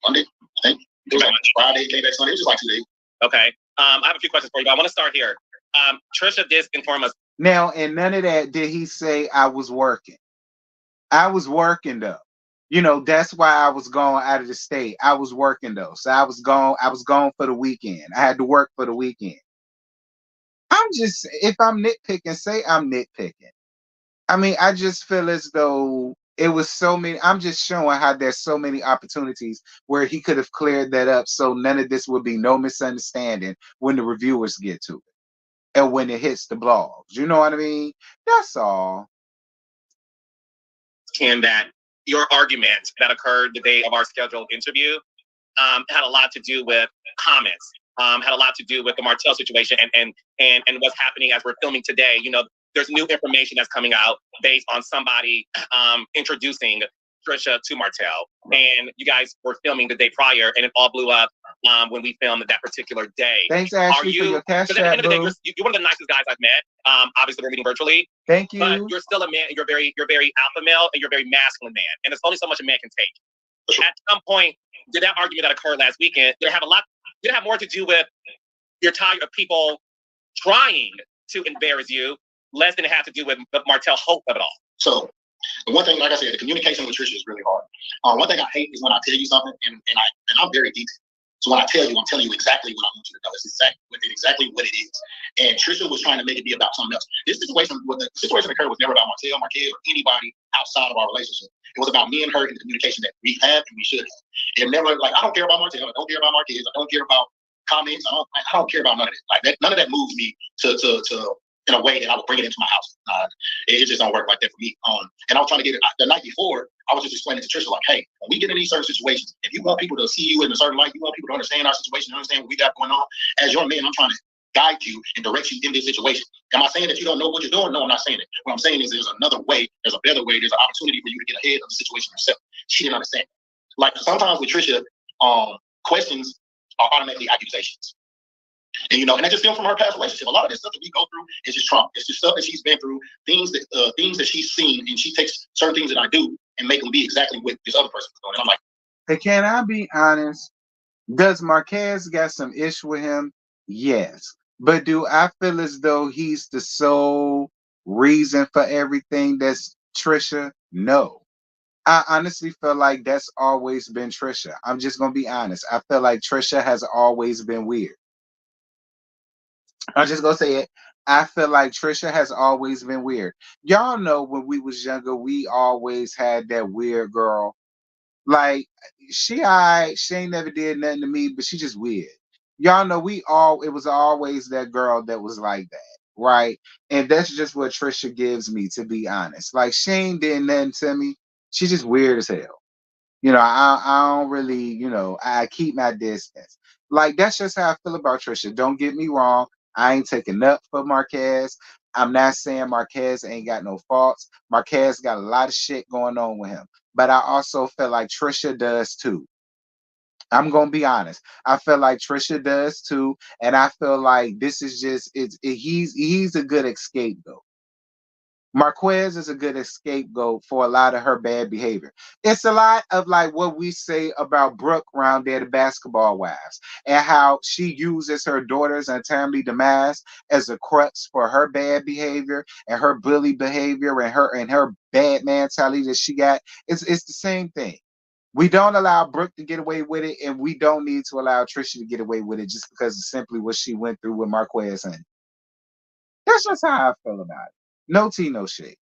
Monday. I think it was like Friday. Came back Sunday. It was just like 2 days. Okay. I have a few questions for you. I want to start here. Trisha did inform us. Now, and none of that did he say I was working. I was working though. You know, that's why I was going out of the state. I was working though. So I was gone for the weekend. I had to work for the weekend. I'm just, if I'm nitpicking, say I'm nitpicking. I mean, I just feel as though it was so many. I'm just showing how there's so many opportunities where he could have cleared that up so none of this would be no misunderstanding when the reviewers get to it and when it hits the blogs. You know what I mean? That's all. And that your argument that occurred the day of our scheduled interview had a lot to do with comments, had a lot to do with the Martell situation and what's happening as we're filming today. You know, there's new information that's coming out based on somebody introducing Trisha to Martell. And you guys were filming the day prior, and it all blew up when we filmed that particular day. Thanks, Ashley, for your cash at the end of the day, boo. you're one of the nicest guys I've met. Obviously, we're meeting virtually. Thank you. But you're still a man, and you're very alpha male, and you're very masculine man. And there's only so much a man can take. At some point, did that argument that occurred last weekend, did it have more to do with you're tired of people trying to embarrass you, less than it had to do with Martell hope of it all? So the one thing, like I said, the communication with Trisha is really hard. One thing I hate is when I tell you something and I'm very detailed. So when I tell you, I'm telling you exactly what I want you to know. It's exactly what it is. And Trisha was trying to make it be about something else. The situation occurred was never about Martell, Marquez, or anybody outside of our relationship. It was about me and her and the communication that we have and we should have. It never, like, I don't care about Martell, I don't care about Marquez, I don't care about comments, I don't care about none of it. Like that, none of that moves me to in a way that I would bring it into my house. It just don't work like that for me. And I was trying to get it the night before. I was just explaining to Trisha, like, hey, when we get in these certain situations, if you want people to see you in a certain light, you want people to understand our situation, understand what we got going on. As your man, I'm trying to guide you and direct you in this situation. Am I saying that you don't know what you're doing? No, I'm not saying it. What I'm saying is there's another way, there's a better way, there's an opportunity for you to get ahead of the situation yourself. She didn't understand. Like sometimes with Trisha, questions are automatically accusations. And and that just stems from her past relationship. A lot of this stuff that we go through is just trauma. It's just stuff that she's been through, things that she's seen, and she takes certain things that I do and make them be exactly what this other person was doing. And I'm like, hey, can I be honest? Does Marquez got some issue with him? Yes. But do I feel as though he's the sole reason for everything that's Trisha? No. I honestly feel like that's always been Trisha. I'm just going to be honest. I feel like Trisha has always been weird. I'm just going to say it. I feel like Trisha has always been weird. Y'all know when we was younger, we always had that weird girl. Like, she ain't never did nothing to me, but she just weird. Y'all know it was always that girl that was like that, right? And that's just what Trisha gives me, to be honest. Like, she ain't did nothing to me. She just weird as hell. I don't really, I keep my distance. Like, that's just how I feel about Trisha. Don't get me wrong. I ain't taking up for Marquez. I'm not saying Marquez ain't got no faults. Marquez got a lot of shit going on with him. But I also feel like Trisha does too. I'm gonna be honest. I feel like Trisha does too, and I feel like this is just he's a good scapegoat. Marquez is a good scapegoat for a lot of her bad behavior. It's a lot of like what we say about Brooke around there, the basketball wives, and how she uses her daughter's untimely demise as a crutch for her bad behavior and her bully behavior and her bad mentality that she got. It's the same thing. We don't allow Brooke to get away with it, and we don't need to allow Trisha to get away with it just because of simply what she went through with Marquez. And that's just how I feel about it. No tea, no shade.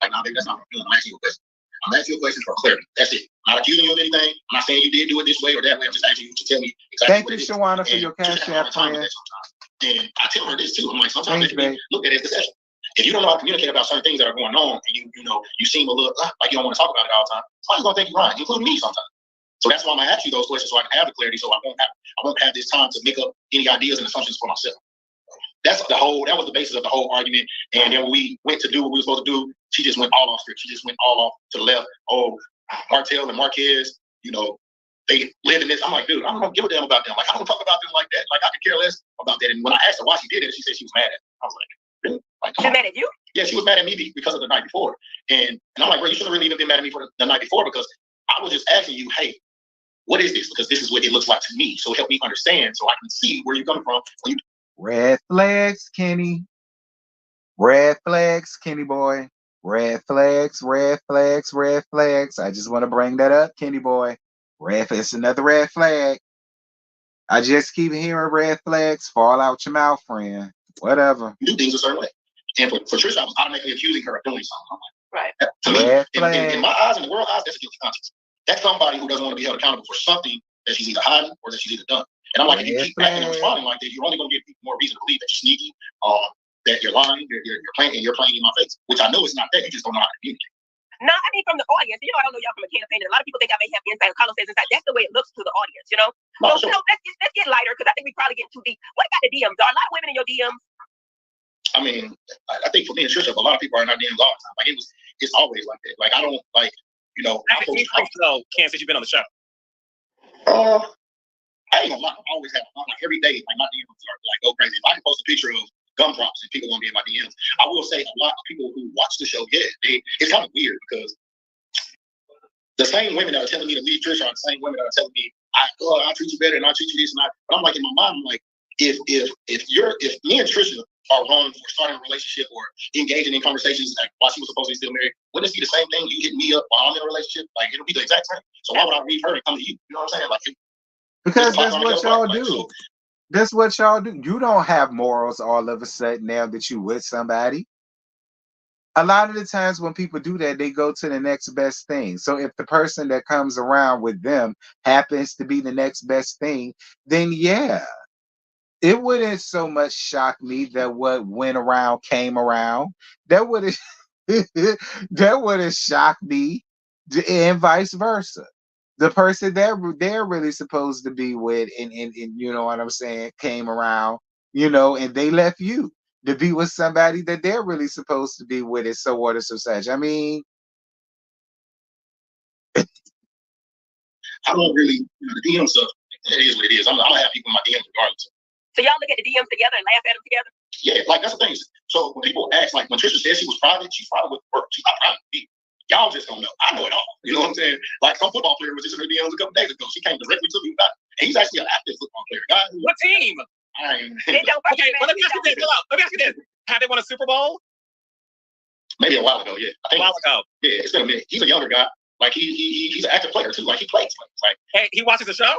Like, no, baby, that's not what I'm doing. I'm asking you a question. I'm asking you a question for clarity. That's it. I'm not accusing you of anything. I'm not saying you did do it this way or that way. I'm just asking you to tell me exactly Thank what you, it is. Shawana, for your cash app plan. And I tell her this too. I'm like, sometimes it can be looked at as deception. If you don't know how to communicate about certain things that are going on, and you seem a little like you don't want to talk about it all the time, somebody's gonna think you're lying, including me sometimes. So that's why I'm gonna ask you those questions so I can have the clarity, so I won't have this time to make up any ideas and assumptions for myself. That was the basis of the whole argument. And then when we went to do what we were supposed to do, she just went all off script. She just went all off to the left. Oh, Martell and Marquez, they live in this. I'm like, dude, I don't give a damn about them. Like, I don't talk about them like that. Like, I could care less about that. And when I asked her why she did it, she said she was mad at it. I was like, really? Like, she's mad at you? Yeah, she was mad at me because of the night before. And I'm like, bro, you shouldn't really even been mad at me for the night before, because I was just asking you, hey, what is this? Because this is what it looks like to me. So help me understand so I can see where you're coming from. Red flags, Kenny. Red flags, Kenny boy. Red flags, red flags, red flags. I just want to bring that up, Kenny boy. It's another red flag. I just keep hearing red flags fall out your mouth, friend. Whatever. Do things a certain way. And for Trisha, I was automatically accusing her of doing something. Right. To me, in my eyes, in the world eyes, that's a guilty conscience. That's somebody who doesn't want to be held accountable for something that she's either hiding or that she's either done. And I'm like, if you keep acting and responding like that, you're only going to give people more reason to believe that you're sneaky, that you're lying, you're playing in my face, which I know it's not that. You just don't know how to communicate. No, I mean, from the audience, I don't know y'all from a campaign. A lot of people think I may have insight. Carlos says inside. That's the way it looks to the audience, So, sure. Let's get lighter, because I think we probably getting too deep. What about the DMs? Are a lot of women in your DMs? I mean, I think for me and Trisha, a lot of people are in our DMs all the time. Like, it's always like that. Like, I don't, like, So, Ken, since you've been on the show. I ain't gonna lie, I always have like every day, like my DMs are like go crazy. If I can post a picture of gumdrops and people gonna be in my DMs, I will say a lot of people who watch the show, it's kind of weird, because the same women that are telling me to leave Trisha are the same women that are telling me I treat you better and I treat you this and that. But I'm like, in my mind, I'm like, if me and Trisha are wrong for starting a relationship or engaging in conversations like while she was supposed to be still married, wouldn't it be the same thing? You hit me up while I'm in a relationship, like it'll be the exact same. So why would I leave her and come to you? You know what I'm saying? Like, because that's what y'all do. That's what y'all do. You don't have morals all of a sudden now that you with somebody. A lot of the times when people do that, they go to the next best thing. So if the person that comes around with them happens to be the next best thing, then yeah, it wouldn't so much shock me that what went around came around. That would have that would have shocked me, and vice versa. The person that they're really supposed to be with, and you know what I'm saying, came around, and they left you to be with somebody that they're really supposed to be with, and so on and so such. I mean, I don't really, the DM stuff, it is what it is. I'm gonna have people in my DMs regardless. So y'all look at the DMs together and laugh at them together? Yeah, like that's the thing. So when people ask, like when Trisha said she was private, she's private with work. She's not private with me. Y'all just don't know. I know it all. You know what I'm saying? Like some football player was just in her DMs a couple days ago. She came directly to me about it. And he's actually an active football player. What team? They don't. Okay, well, let me ask you this. Let me ask you this. Have they won a Super Bowl? Maybe a while ago, yeah. I think a while ago. Yeah, it's been a minute. He's a younger guy. Like he's an active player too. Like he plays. Like hey, he watches the show?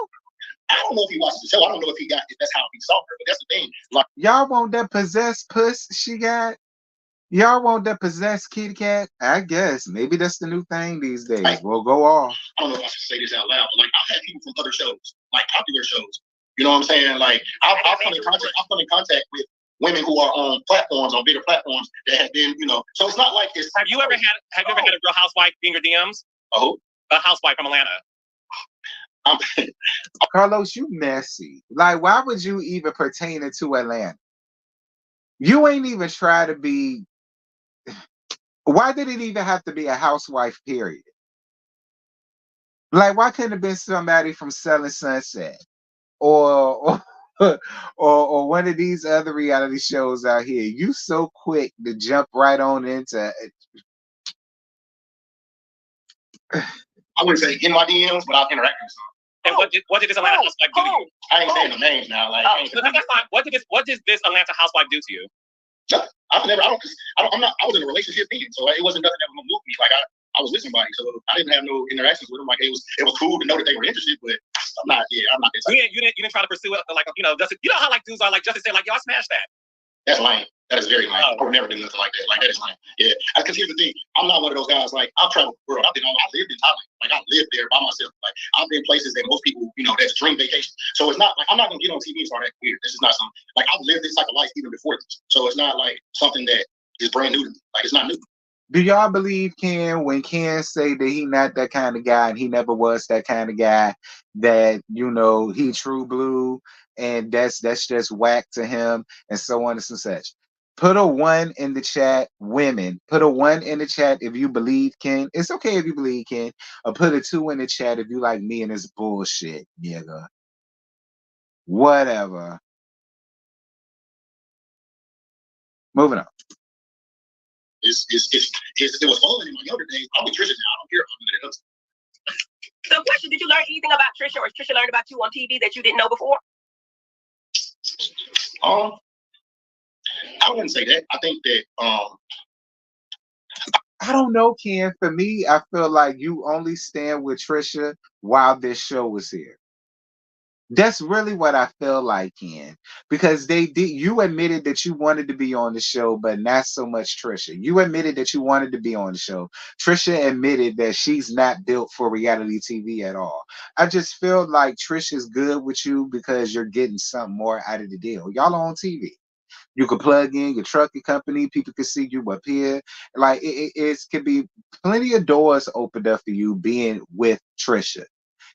I don't know if he watches the show. I don't know if that's how he saw her, but that's the thing. Like, y'all want that possessed puss she got? Y'all want that possessed kitty cat? I guess maybe that's the new thing these days. We'll go off. I don't know if I should say this out loud, but like I've had people from other shows, like popular shows. You know what I'm saying? Like I'll come in contact with women who are on platforms, on bigger platforms that have been, So it's not like this. Have you ever had a Real Housewife in your DMs? Oh, a housewife from Atlanta. Carlos, you messy. Like, why would you even pertain it to Atlanta? You ain't even try to be. Why did it even have to be a housewife, period? Like, why couldn't it have been somebody from Selling Sunset or one of these other reality shows out here? You so quick to jump right on into it. I wouldn't say in my DMs, but I've interacted with some. And what did this Atlanta housewife do to you? I ain't saying the names now. Like, that's fine. What did this Atlanta housewife do to you? Nothing. I was in a relationship then, so it wasn't nothing that was gonna move me. Like I was with somebody, so I didn't have no interactions with them. Like it was cool to know that they were interested, but I'm not. You didn't try to pursue it like how like dudes are like Justin said like y'all smash that. That's lame. That is very lame. I would never do nothing like that. Like that is lame. Yeah. Because here's the thing. I'm not one of those guys. Like I've traveled the world. I lived in Thailand. Like I lived there by myself. Like I've been places that most people, that's a dream vacation. So it's not like I'm not gonna get on TV and start acting weird. This is not something like I've lived this type of life even before this. So it's not like something that is brand new to me. Like it's not new. Do y'all believe Ken when Ken say that he not that kind of guy and he never was that kind of guy, that he true blue and that's just whack to him and so on and so such? Put a 1 in the chat, women. Put a 1 in the chat if you believe Ken. It's okay if you believe Ken. Or put a 2 in the chat if you like me and this bullshit, nigga. Whatever. Moving on. it was fun in my younger days. I'm with Trisha now. I don't care about none of that. So, question: did you learn anything about Trisha, or Trisha learned about you on TV that you didn't know before? I wouldn't say that. I think that I don't know, Ken. For me, I feel like you only stand with Trisha while this show was here. That's really what I feel like, Ken, because they did. You admitted that you wanted to be on the show, but not so much Trisha. You admitted that you wanted to be on the show. Trisha admitted that she's not built for reality TV at all. I just feel like Trisha's good with you because you're getting something more out of the deal. Y'all are on TV. You could plug in your trucking company. People can see you up here. Like it could be plenty of doors opened up for you being with Trisha.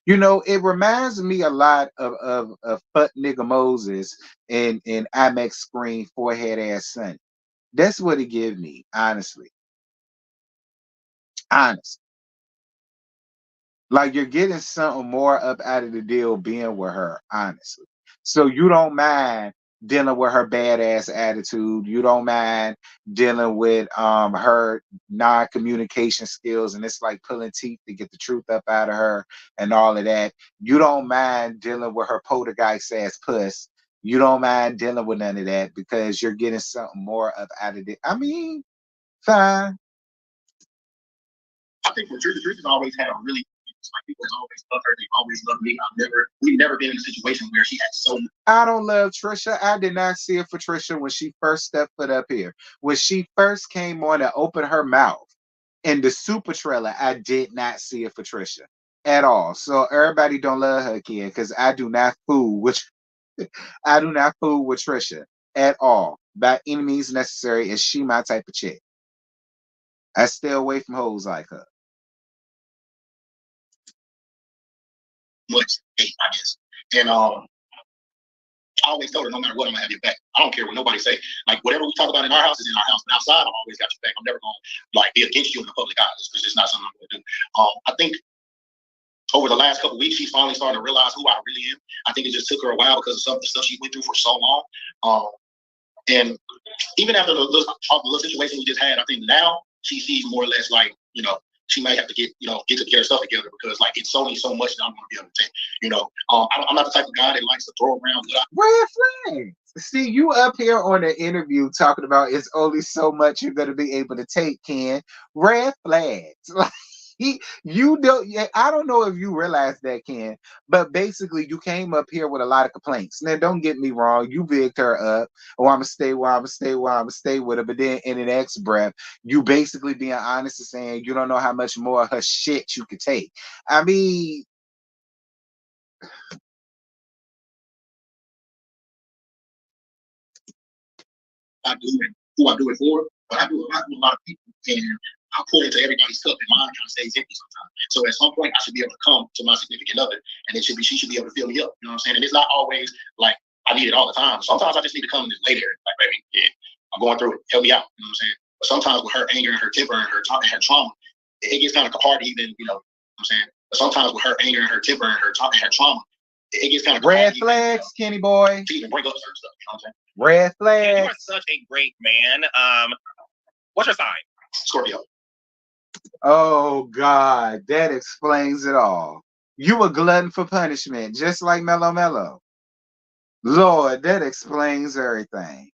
You know, it reminds me a lot of Butt Nigga Moses in IMAX screen forehead ass son. That's what it gives me, honestly. Honest. Like you're getting something more up out of the deal being with her, honestly. So you don't mind dealing with her badass attitude. You don't mind dealing with her non-communication skills, and it's like pulling teeth to get the truth up out of her and all of that. You don't mind dealing with her poltergeist ass puss. You don't mind dealing with none of that because you're getting something more up out of it. I mean, fine. I think for Trisha's always had a really like people always love her. They always love me. We've never been in a situation where she had so. I don't love Trisha. I did not see it for Trisha when she first stepped foot up here. When she first came on and opened her mouth in the super trailer, I did not see it for Trisha at all. So everybody don't love her, kid, because I do not fool with I do not fool with Trisha at all. By any means necessary, is she my type of chick? I stay away from hoes like her. Much hate, I guess. And I always told her, no matter what, I'm gonna have your back. I don't care what nobody say. Like whatever we talk about in our house is in our house. But outside, I've always got your back. I'm never gonna like be against you in the public eye. It's just not something I'm gonna do. I think over the last couple of weeks, she's finally starting to realize who I really am. I think it just took her a while because of some of the stuff she went through for so long. And even after the little situation we just had, I think now she sees more or less like, you know, she might have to get to get her stuff together because like it's only so much that I'm going to be able to take. You know, I'm not the type of guy that likes to throw around. Red flags. See, you up here on the interview talking about it's only so much you're going to be able to take, Ken. Red flags. Like you don't. I don't know if you realize that, Ken, but basically you came up here with a lot of complaints. Now, don't get me wrong. You bigged her up. Oh, I'm gonna stay where I'm gonna stay where I'm gonna stay with her. But then in the next breath, you basically being honest and saying you don't know how much more of her shit you could take. I mean. I do it, who I do it for, but I do a lot of people, and I pour into everybody's cup, and mine kind of stays empty sometimes. So at some point, I should be able to come to my significant other, and she should be able to fill me up. You know what I'm saying? And it's not always like I need it all the time. Sometimes I just need to come and just lay there, like, baby, yeah, I'm going through it. Help me out. You know what I'm saying? But sometimes with her anger and her temper and her trauma, it gets kind of hard to even, you know what I'm saying? But sometimes with her anger and her temper and her trauma, it gets kind of red flags, Kenny boy. To even bring up certain stuff. You know what I'm saying? Red flags. Yeah, you are such a great man. What's your sign? Scorpio. Oh God, that explains it all. You a glutton for punishment, just like Mellow Mellow. Lord, that explains everything.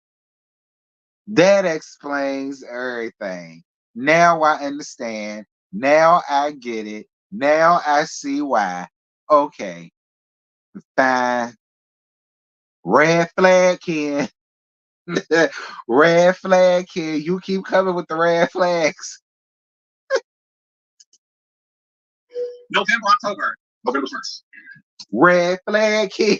That explains everything. Now I understand. Now I get it. Now I see why. Okay, fine. Red flag, Ken. Red flag, Ken. You keep coming with the red flags. November 1st. Red flag, Ken.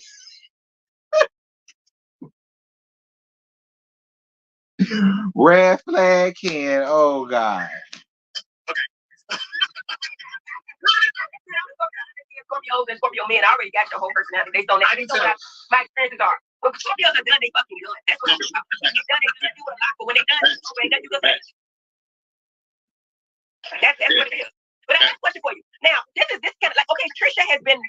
Red flag, Ken. Oh God. Okay. Scorpios and Scorpio men, I already got your whole personality based on that. I know what my experiences are. But Scorpios are done, they fucking good. That's what I'm about. When they're done, they can do it a lot. But when they're done, you can finish. That's what it is. But I have a question for you. Now, this kind of like, okay, Trisha has been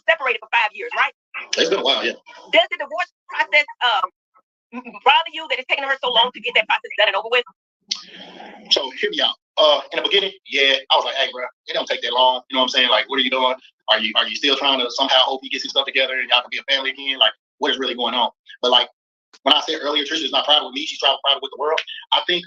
separated for 5 years, right? It's been a while, yeah. Does the divorce process bother you that it's taking her so long to get that process done and over with? So hear me out. In the beginning, yeah, I was like, hey, bro, it don't take that long. You know what I'm saying? Like, what are you doing? Are you still trying to somehow hope he gets his stuff together and y'all can be a family again? Like, what is really going on? But like when I said earlier, Trisha is not private with me. She's private with the world. I think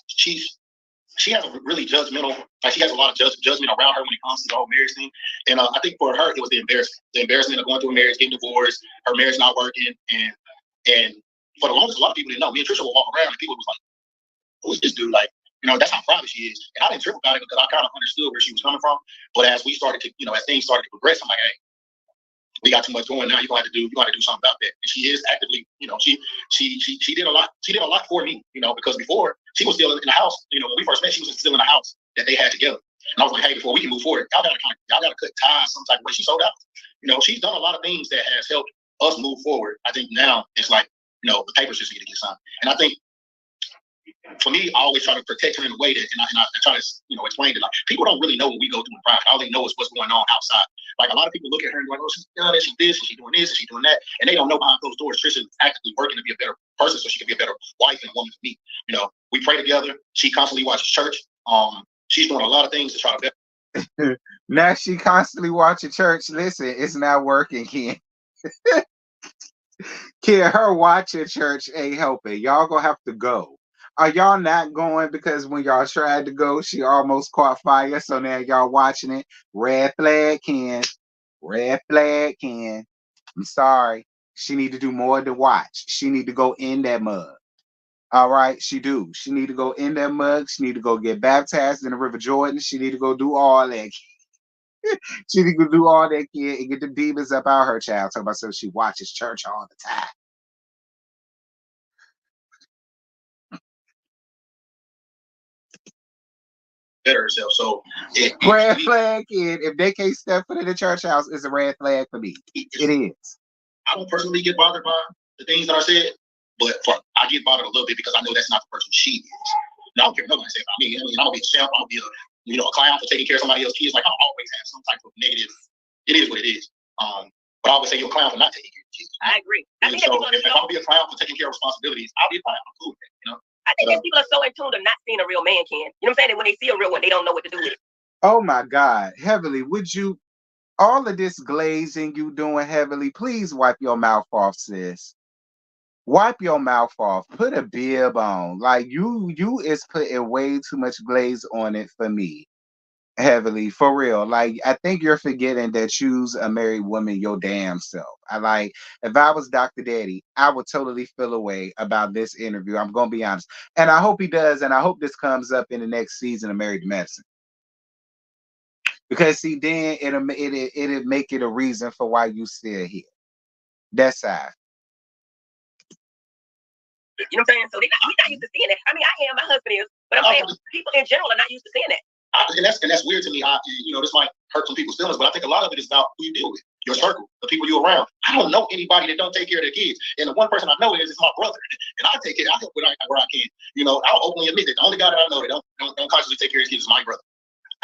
she has a really judgmental, like she has a lot of judgment around her when it comes to the whole marriage thing. And I think for her, it was the embarrassment of going through a marriage, getting divorced, her marriage not working, and for the longest, a lot of people didn't know. Me and Trisha would walk around and people was like, who is this dude? Like, that's how private she is. And I didn't trip about it because I kind of understood where she was coming from. But as we started to, as things started to progress, I'm like, hey, we got too much going now. You're gonna have to do something about that. And she is actively, she did a lot. She did a lot for me, because before she was still in the house. When we first met, she was still in the house that they had together. And I was like, hey, before we can move forward, y'all gotta cut ties some type of way. She sold out. She's done a lot of things that has helped us move forward. I think now it's like, the papers just need to get signed. And I think for me, I always try to protect her in a way that, and I try to, explain that, like, people don't really know what we go through in private. All they know is what's going on outside. Like, a lot of people look at her and go, oh, she's done this, she's this, and she's doing this, and she's doing that. And they don't know behind those doors, Trisha is actively working to be a better person so she can be a better wife and woman for me. We pray together. She constantly watches church. She's doing a lot of things to try to better. Now she constantly watching church. Listen, it's not working, Ken. Ken, her watching church ain't helping. Y'all gonna have to go. Are y'all not going because when y'all tried to go, she almost caught fire? So now y'all watching it. Red flag, Ken. Red flag, Ken. I'm sorry. She need to do more than watch. She need to go in that mug. All right, she do. She need to go in that mug. She need to go get baptized in the River Jordan. She need to go do all that. She need to go do all that, kid, and get the demons up out her child. Talking about so she watches church all the time. Better herself. So red flag, kid. If they can't step foot in the church house, it's a red flag for me. It is. I don't personally get bothered by the things that are said, but I get bothered a little bit because I know that's not the person she is. And I don't care what nobody say about me. I'm gonna be a champ. I'm gonna be a clown for taking care of somebody else's kids. Like, I always have some type of negative. It is what it is. But I always say you're a clown for not taking care of kids. I agree. I think so if I'm gonna be a clown for taking care of responsibilities, I'll be a clown. I'm cool with that. I think that people are so in tune to not seeing a real man, Ken. You know what I'm saying? That when they see a real one, they don't know what to do with it. Oh my God, Heavenly, would you? All of this glazing you doing, Heavenly, please wipe your mouth off, sis. Wipe your mouth off. Put a bib on. Like you is putting way too much glaze on it for me. Heavily, for real. Like, I think you're forgetting that you's a married woman your damn self. If I was Dr. Daddy, I would totally feel away about this interview. I'm gonna be honest. And I hope he does, and I hope this comes up in the next season of Married to Medicine. Because see, then it'll make it a reason for why you still here. That's how. You know what I'm saying? So we're not used to seeing it. I mean, I am, my husband is, but I'm saying people in general are not used to seeing that. And that's weird to me. This might hurt some people's feelings, but I think a lot of it is about who you deal with, your circle, the people you're around. I don't know anybody that don't take care of their kids, and the one person I know is my brother, and I take care. I help where I can. I'll openly admit that the only guy that I know that don't consciously take care of his kids is my brother.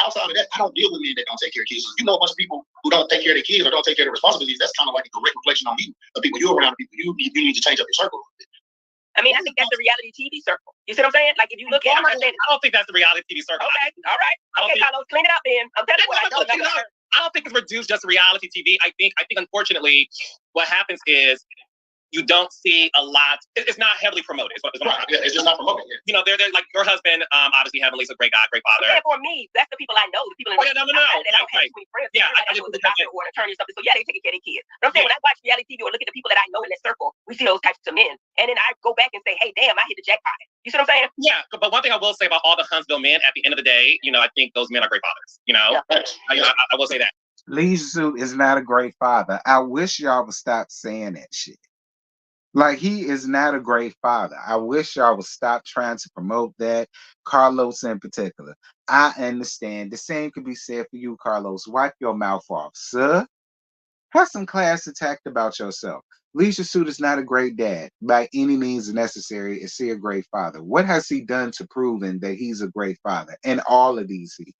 Outside of that, I don't deal with men that don't take care of kids. So if you know a bunch of people who don't take care of their kids or don't take care of their responsibilities, that's kind of like a direct reflection on you, the people you're around, the people you need to change up your circle a bit. I mean, I think that's the reality TV circle. You see what I'm saying? Like, if you look at it, I don't think that's the reality TV circle. Okay, all right. Okay, Carlos, clean it up then. I'm telling you what I know. I don't think it's reduced just to reality TV. I think unfortunately, what happens is you don't see a lot. It's not heavily promoted. Right. Yeah, it's just not promoted. Yeah. They're like your husband. Obviously, Heavenly's a great guy, great father. Yeah, for me, that's the people I know. The people. No. I don't have friends. Yeah, I know the doctor or an attorney or something. So yeah, they take care of their kids. But I'm saying when I watch reality TV or look at the people that I know in that circle, we see those types of men, and then I go back and say, hey, damn, I hit the jackpot. You see what I'm saying? Yeah, but one thing I will say about all the Huntsville men, at the end of the day, I think those men are great fathers. Yeah. I will say that. Leisure Suit is not a great father. I wish y'all would stop saying that shit. Like, he is not a great father. I wish y'all would stop trying to promote that. Carlos in particular. I understand. The same could be said for you, Carlos. Wipe your mouth off, sir. Have some class to tact about yourself. Leisure Suit is not a great dad by any means necessary. Is he a great father? What has he done to prove that he's a great father in all of these seasons?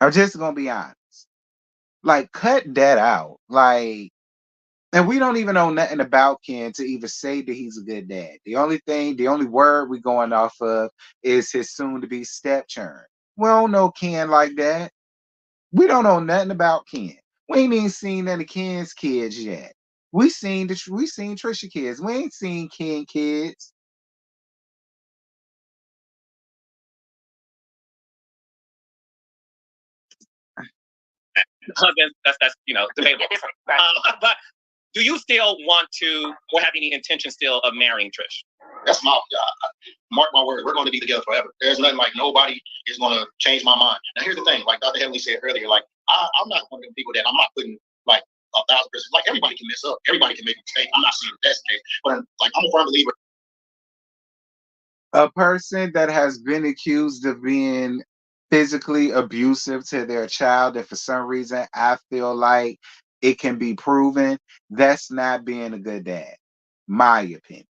I'm just going to be honest. Like, cut that out. Like, And we don't even know nothing about Ken to even say that he's a good dad. The only word we going off of is his soon to be step churn. We don't know Ken like that. We don't know nothing about Ken. We ain't even seen none of Ken's kids yet. We seen Trisha kids. We ain't seen Ken kids. That's debatable. But do you still want to or have any intention still of marrying Trish? That's my mark my word. We're going to be together forever. There's nothing like nobody is going to change my mind. Now here's the thing, like Dr. Heavenly said earlier, like I'm not one of them people that I'm not putting like 1,000%. Like everybody can mess up. Everybody can make a mistake. I'm not saying that's the case, but like I'm a firm believer. A person that has been accused of being physically abusive to their child, and for some reason I feel like it can be proven, that's not being a good dad. My opinion.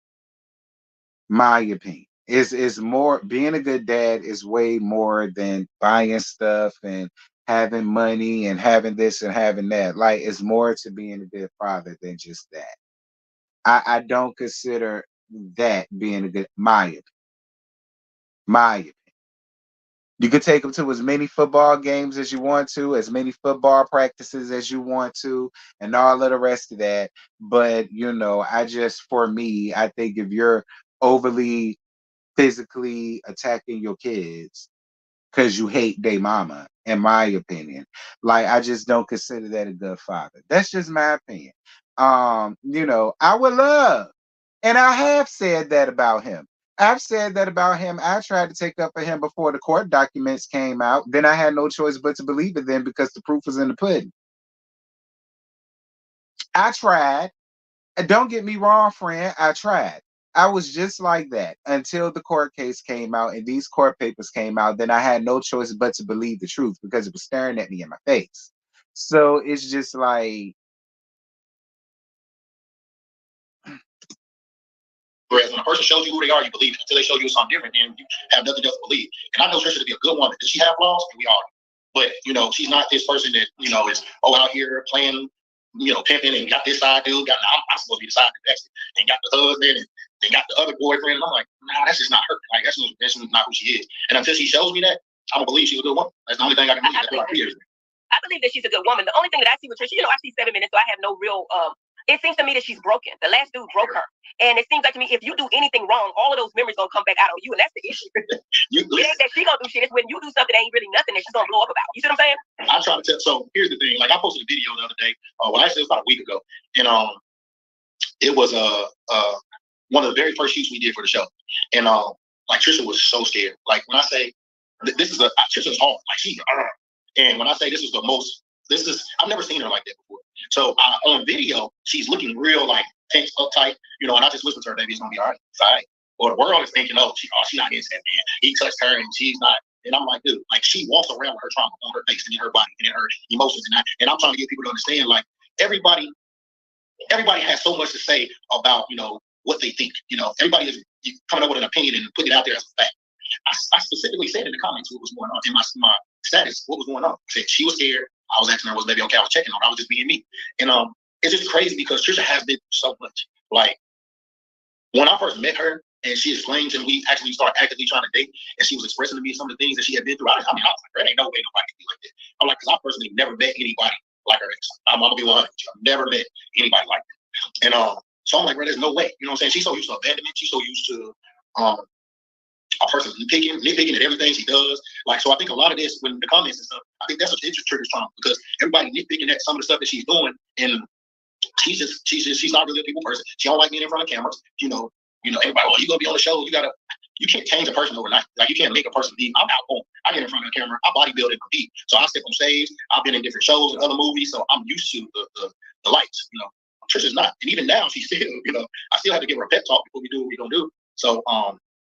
My opinion. Is more being a good dad is way more than buying stuff and having money and having this and having that. Like it's more to being a good father than just that. I don't consider that being a good my opinion. You could take them to as many football games as you want to, as many football practices as you want to, and all of the rest of that. But for me, I think if you're overly physically attacking your kids because you hate their mama, in my opinion, like I just don't consider that a good father. That's just my opinion. I would love, and I have said that about him. I've said that about him. I tried to take up for him before the court documents came out. Then I had no choice but to believe it then because the proof was in the pudding. I tried. Don't get me wrong, friend. I tried. I was just like that until the court case came out and these court papers came out. Then I had no choice but to believe the truth because it was staring at me in my face. So it's just like, Whereas when a person shows you who they are, you believe it. Until they show you something different, and you have nothing else to believe. And I know Trisha to be a good woman. Does she have flaws? And we all do. But she's not this person that is out here playing, pimping and got this side dude. I'm supposed to be the side dude next, and got the husband and got the other boyfriend. And I'm like, nah, that's just not her. Like that's just not who she is. And until she shows me that, I'm gonna believe she's a good woman. That's the only thing I can believe. I believe that she's a good woman. The only thing that I see with Trisha, I see 7 minutes, so I have no real. It seems to me that she's broken. The last dude broke her, and it seems like to me if you do anything wrong, all of those memories gonna come back out on you, and that's the issue. It ain't that she gonna do shit. It's when you do something that ain't really nothing that she's gonna blow up about. You see what I'm saying? I'm trying to tell. So here's the thing. Like I posted a video the other day. Actually it was about a week ago, and it was one of the very first shoots we did for the show, and like Trisha was so scared. Like when I say this is Trisha's home, like she, and when I say this is the most. I've never seen her like that before. So on video, she's looking real like tense, uptight, and I just whispered to her, baby, it's gonna be all right. It's all right. Or the world is thinking, she's not innocent, man. He touched her and she's not. And I'm like, dude, like she walks around with her trauma on her face and in her body and in her emotions. And I'm trying to get people to understand, like everybody has so much to say about, what they think. Everybody is coming up with an opinion and putting it out there as a fact. I specifically said in the comments what was going on in my status, what was going on. I said she was scared. I was asking her, was maybe okay? I was checking on her. I was just being me. And it's just crazy because Trisha has been so much. Like when I first met her and she explained to me, we actually started actively trying to date, and she was expressing to me some of the things that she had been through. I was like, there ain't no way nobody can be like that. I'm like, because I personally never met anybody like her. I'm gonna be 100. I've never met anybody like that. And so I'm like, bro, there's no way. You know what I'm saying? She's so used to abandonment. She's so used to a person nitpicking at everything she does. Like, so I think a lot of this, when the comments and stuff, I think that's what triggers trauma because everybody nitpicking at some of the stuff that she's doing, and she's not really a people person. She don't like being in front of cameras. Everybody, well, you gonna be on the show. You can't change a person overnight. Like you can't make a person leave. I'm out home. I get in front of the camera. I bodybuild and compete. So I step on stage. I've been in different shows and other movies, so I'm used to the lights. Trisha's not, and even now she's still. I still have to give her a pep talk before we do what we're gonna do. So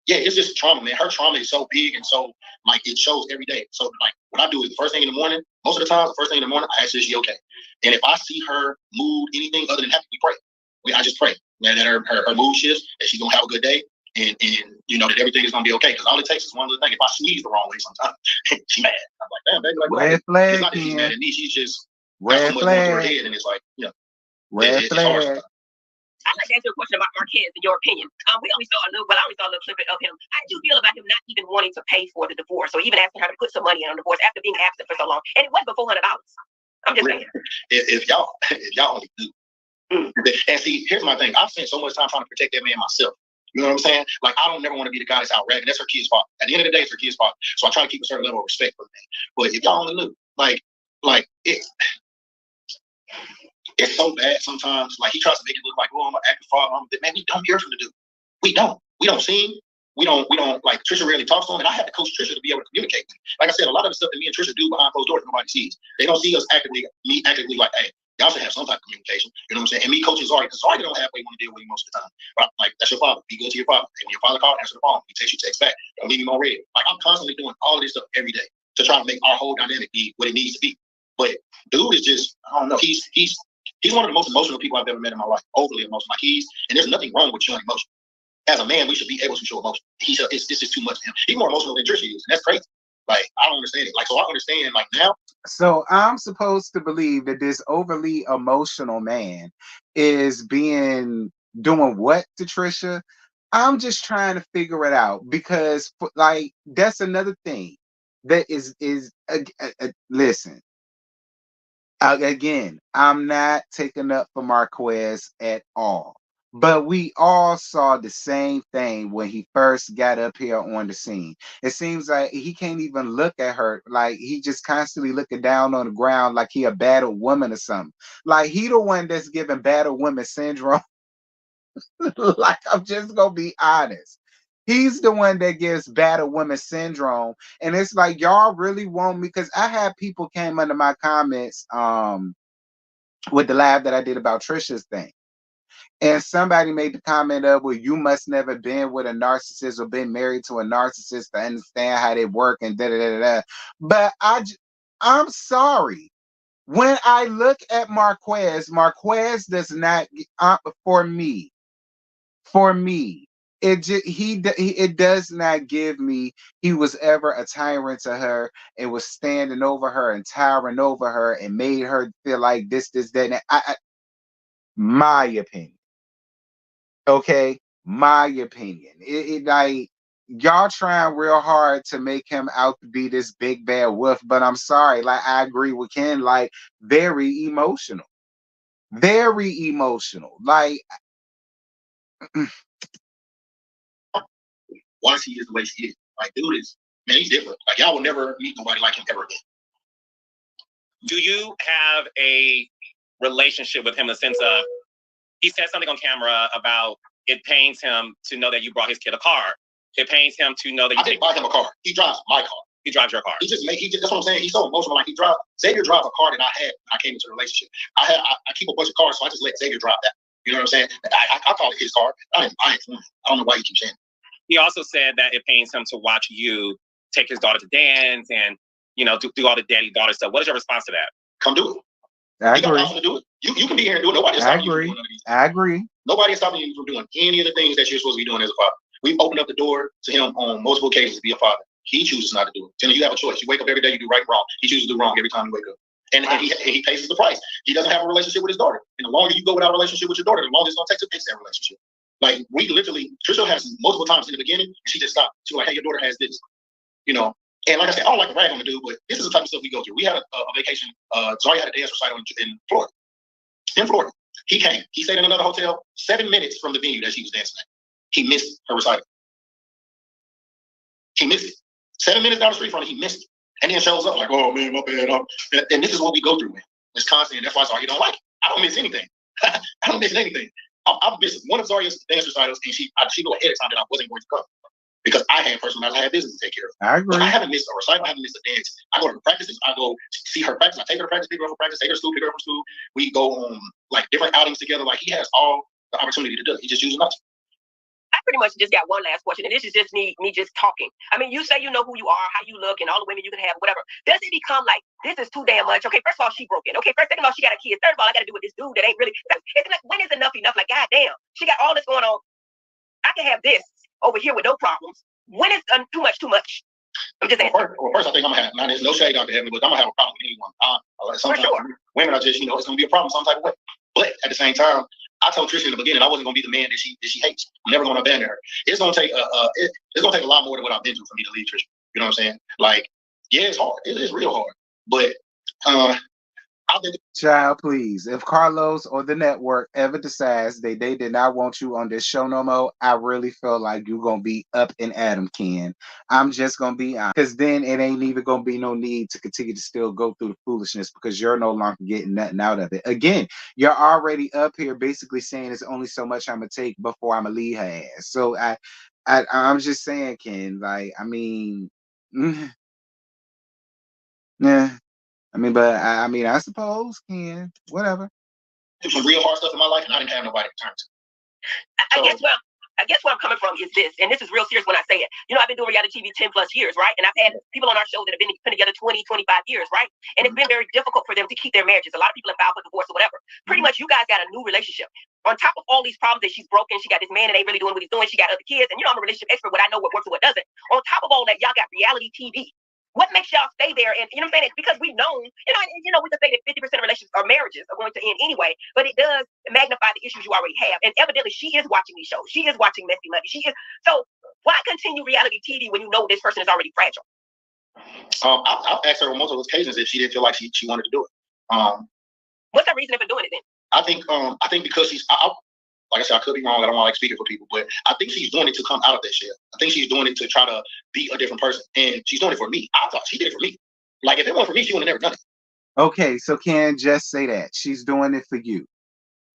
yeah, it's just trauma, man. Her trauma is so big and so like it shows every day. So like what I do is the first thing in the morning, most of the time, the first thing in the morning, I ask her, is she okay? And if I see her mood anything other than happy, we pray. I just pray, man, that her mood shifts, that she's gonna have a good day, and that everything is gonna be okay. Because all it takes is one little thing. If I sneeze the wrong way sometimes, she's mad. I'm like, damn, baby, like red flag. It's not that she's mad at me, she's just red got so much flag. going through her head, and it's like, Red flag. I'd like to answer a question about Marquez, in your opinion. We only saw a little, well, I only saw a little snippet of him. How did you feel about him not even wanting to pay for the divorce, or even asking her to put some money on the divorce after being absent for so long? And it wasn't but $400. I'm just saying. If y'all only knew. And see, here's my thing. I've spent so much time trying to protect that man myself. You know what I'm saying? Like, I don't never want to be the guy that's out ragging. That's her kid's fault. At the end of the day, it's her kid's fault. So I try to keep a certain level of respect for the man. But if y'all only knew, like it's so bad sometimes. Like, he tries to make it look like, oh, I'm an active father. Man, we don't hear from the dude. We don't see him. We don't like, Trisha rarely talks to him, and I have to coach Trisha to be able to communicate with him. Like I said, a lot of the stuff that me and Trisha do behind closed doors, nobody sees. They don't see us actively like, hey, y'all should have some type of communication. You know what I'm saying? And me coaching Zari, because Zari don't halfway want to deal with him most of the time. But like, that's your father. Be good to your father. And when your father calls, answer the phone. He takes you text back. Don't leave him on red. Like, I'm constantly doing all of this stuff every day to try to make our whole dynamic be what it needs to be. But dude is just, I don't know. He's one of the most emotional people I've ever met in my life. Overly emotional. Like, and there's nothing wrong with showing emotion. As a man, we should be able to show emotion. It's just too much for him. He's more emotional than Trisha is, and that's crazy. Like, I don't understand it. Like, so I understand, like, now. So I'm supposed to believe that this overly emotional man is doing what to Trisha? I'm just trying to figure it out, because like, that's another thing that is listen. Again, I'm not taking up for Marquez at all. But we all saw the same thing when he first got up here on the scene. It seems like he can't even look at her. Like, he just constantly looking down on the ground like he a battered woman or something. Like, he the one that's giving battered woman syndrome. Like, I'm just gonna be honest. He's the one that gives battered woman syndrome. And it's like, y'all really want me, because I had people came under my comments with the live that I did about Trisha's thing. And somebody made the comment of, well, you must never been with a narcissist or been married to a narcissist to understand how they work and da da da da. But I'm sorry. When I look at Marquez does not, for me, it does not give me he was ever a tyrant to her and was standing over her and towering over her and made her feel like this, that. And my opinion. Okay, my opinion. It like, y'all trying real hard to make him out to be this big bad wolf, but I'm sorry. Like, I agree with Ken. Like, very emotional, very emotional. Like, why she is the way she is. Like, dude is, man, he's different. Like, y'all will never meet nobody like him ever again. Do you have a relationship with him in the sense of, he said something on camera about it pains him to know that you brought his kid a car. It pains him to know that you I didn't buy him a car. He drives my car. He drives your car. That's what I'm saying. He's so emotional. Like, Xavier drives a car that I had when I came into the relationship. I keep a bunch of cars, so I just let Xavier drive that. You know what I'm saying? I call it his car. I didn't buy it for him. I don't know why he keeps saying it. He also said that it pains him to watch you take his daughter to dance and, you know, do all the daddy-daughter stuff. What is your response to that? Come do it. I you agree. got to do it. You can be here and do it. Nobody is stopping you from doing none of these. I agree. Nobody is stopping you from doing any of the things that you're supposed to be doing as a father. We've opened up the door to him on multiple occasions to be a father. He chooses not to do it. Tell you have a choice. You wake up every day, you do right and wrong. He chooses to do wrong every time you wake up. And he pays the price. He doesn't have a relationship with his daughter. And the longer you go without a relationship with your daughter, the longer it's going to take to fix that relationship. Like, we literally, Trisha has multiple times in the beginning, and she just stopped. She was like, hey, your daughter has this. You know, and like I said, I don't like to rag on the dude, but this is the type of stuff we go through. We had a vacation. Zari had a dance recital in Florida. In Florida. He came. He stayed in another hotel 7 minutes from the venue that she was dancing at. He missed her recital. He missed it. 7 minutes down the street from it, he missed it. And then shows up like, oh, man, my bad. And this is what we go through, man. It's constant. That's why Zari don't like it. I don't miss anything. I don't miss anything. I've missed one of Zari's dance recitals, and she knew ahead of time that I wasn't going to come. Because I had business to take care of. I agree. But I haven't missed a recital. I haven't missed a dance. I go to practices. I go see her practice. I take her to practice, pick her up from practice, take her to school, pick her up from school. We go on like different outings together. Like, he has all the opportunity to do it. He just chooses not to. I pretty much just got one last question, and this is just me just talking. I mean, you say you know who you are, how you look, and all the women you can have, whatever. Does it become like, this is too damn much? Okay, first of all, she broke in. Okay, second of all, she got a kid. Third of all, I got to do with this dude that ain't really. It's like, when is enough? Like, goddamn, she got all this going on. I can have this over here with no problems. When is too much? I'm just saying. Well, first, I think I'm gonna have. Now, there's no shade out there, but I'm gonna have a problem with anyone. Sometimes women are just, it's gonna be a problem some type of way. But at the same time, I told Trisha in the beginning I wasn't gonna be the man that she hates. I'm never gonna abandon her. It's gonna take it's gonna take a lot more than what I've been through for me to leave Trisha. You know what I'm saying? Like, yeah, it's hard. It is real hard. But I've been. Child, please. If Carlos or the network ever decides they did not want you on this show no more, I really feel like you're gonna be up in Adam, Ken. I'm just gonna be honest. Because then it ain't even gonna be no need to continue to still go through the foolishness because you're no longer getting nothing out of it. Again, you're already up here basically saying it's only so much I'm gonna take before I'm gonna leave her ass. So I'm just saying, Ken, like, I mean, yeah. I mean, but I mean, I suppose, Ken, whatever. Do some real hard stuff in my life, and I didn't have nobody to turn to. I guess where I'm coming from is this, and this is real serious when I say it. You know, I've been doing reality TV 10 plus years, right? And I've had people on our show that have been together 20, 25 years, right? And it's been very difficult for them to keep their marriages. A lot of people have filed for divorce or whatever. Pretty much you guys got a new relationship. On top of all these problems that she's broken, she got this man that ain't really doing what he's doing. She got other kids. And you know, I'm a relationship expert, what I know what works and what doesn't. On top of all that, y'all got reality TV. What makes y'all stay there? And you know what I'm saying? It's because we've known, we can say that 50% of relationships or marriages are going to end anyway, but it does magnify the issues you already have. And evidently she is watching these shows. She is watching Messy Money. She is. So why continue reality TV when you know this person is already fragile? I've asked her on multiple occasions if she didn't feel like she wanted to do it. What's her reason for doing it then? I think because she's like I said, I could be wrong. I don't want to speak it for people, but I think she's doing it to come out of that shell. I think she's doing it to try to be a different person, and she's doing it for me. I thought she did it for me. Like, if it wasn't for me, she would have never done it. Okay, so Ken, just say that she's doing it for you.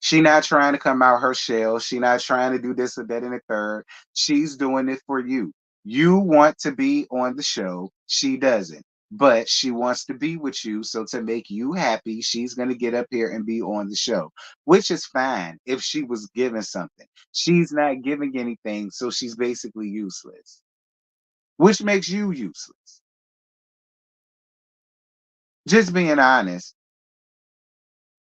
She not trying to come out her shell. She not trying to do this or that and the third. She's doing it for you. You want to be on the show. She doesn't. But she wants to be with you. So to make you happy, she's going to get up here and be on the show, which is fine if she was given something. She's not giving anything. So she's basically useless, which makes you useless. Just being honest.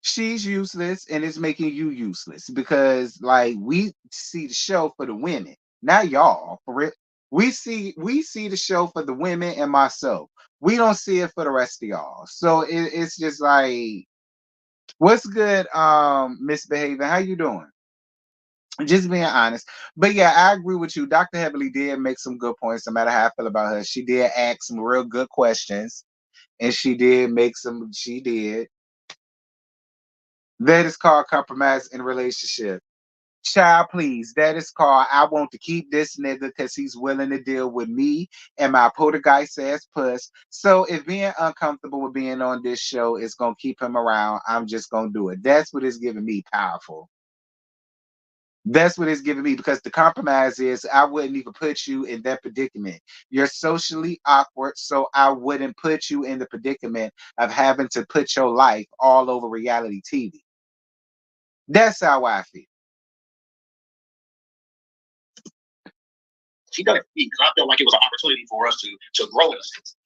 She's useless and it's making you useless because like we see the show for the women, not y'all for it. We see the show for the women and myself. We don't see it for the rest of y'all. So it's just like, what's good, Misbehaving? How you doing? Just being honest. But yeah, I agree with you. Dr. Heavily did make some good points, no matter how I feel about her. She did ask some real good questions and she did make some, she did. That is called compromise in a relationship. Child, please. That is called I want to keep this nigga because he's willing to deal with me and my poltergeist ass puss. So if being uncomfortable with being on this show is gonna keep him around, I'm just gonna do it. That's what it's giving me powerful. That's what it's giving me because the compromise is I wouldn't even put you in that predicament. You're socially awkward, so I wouldn't put you in the predicament of having to put your life all over reality TV. That's how I feel. She done it for me because I felt like it was an opportunity for us to grow in a sense.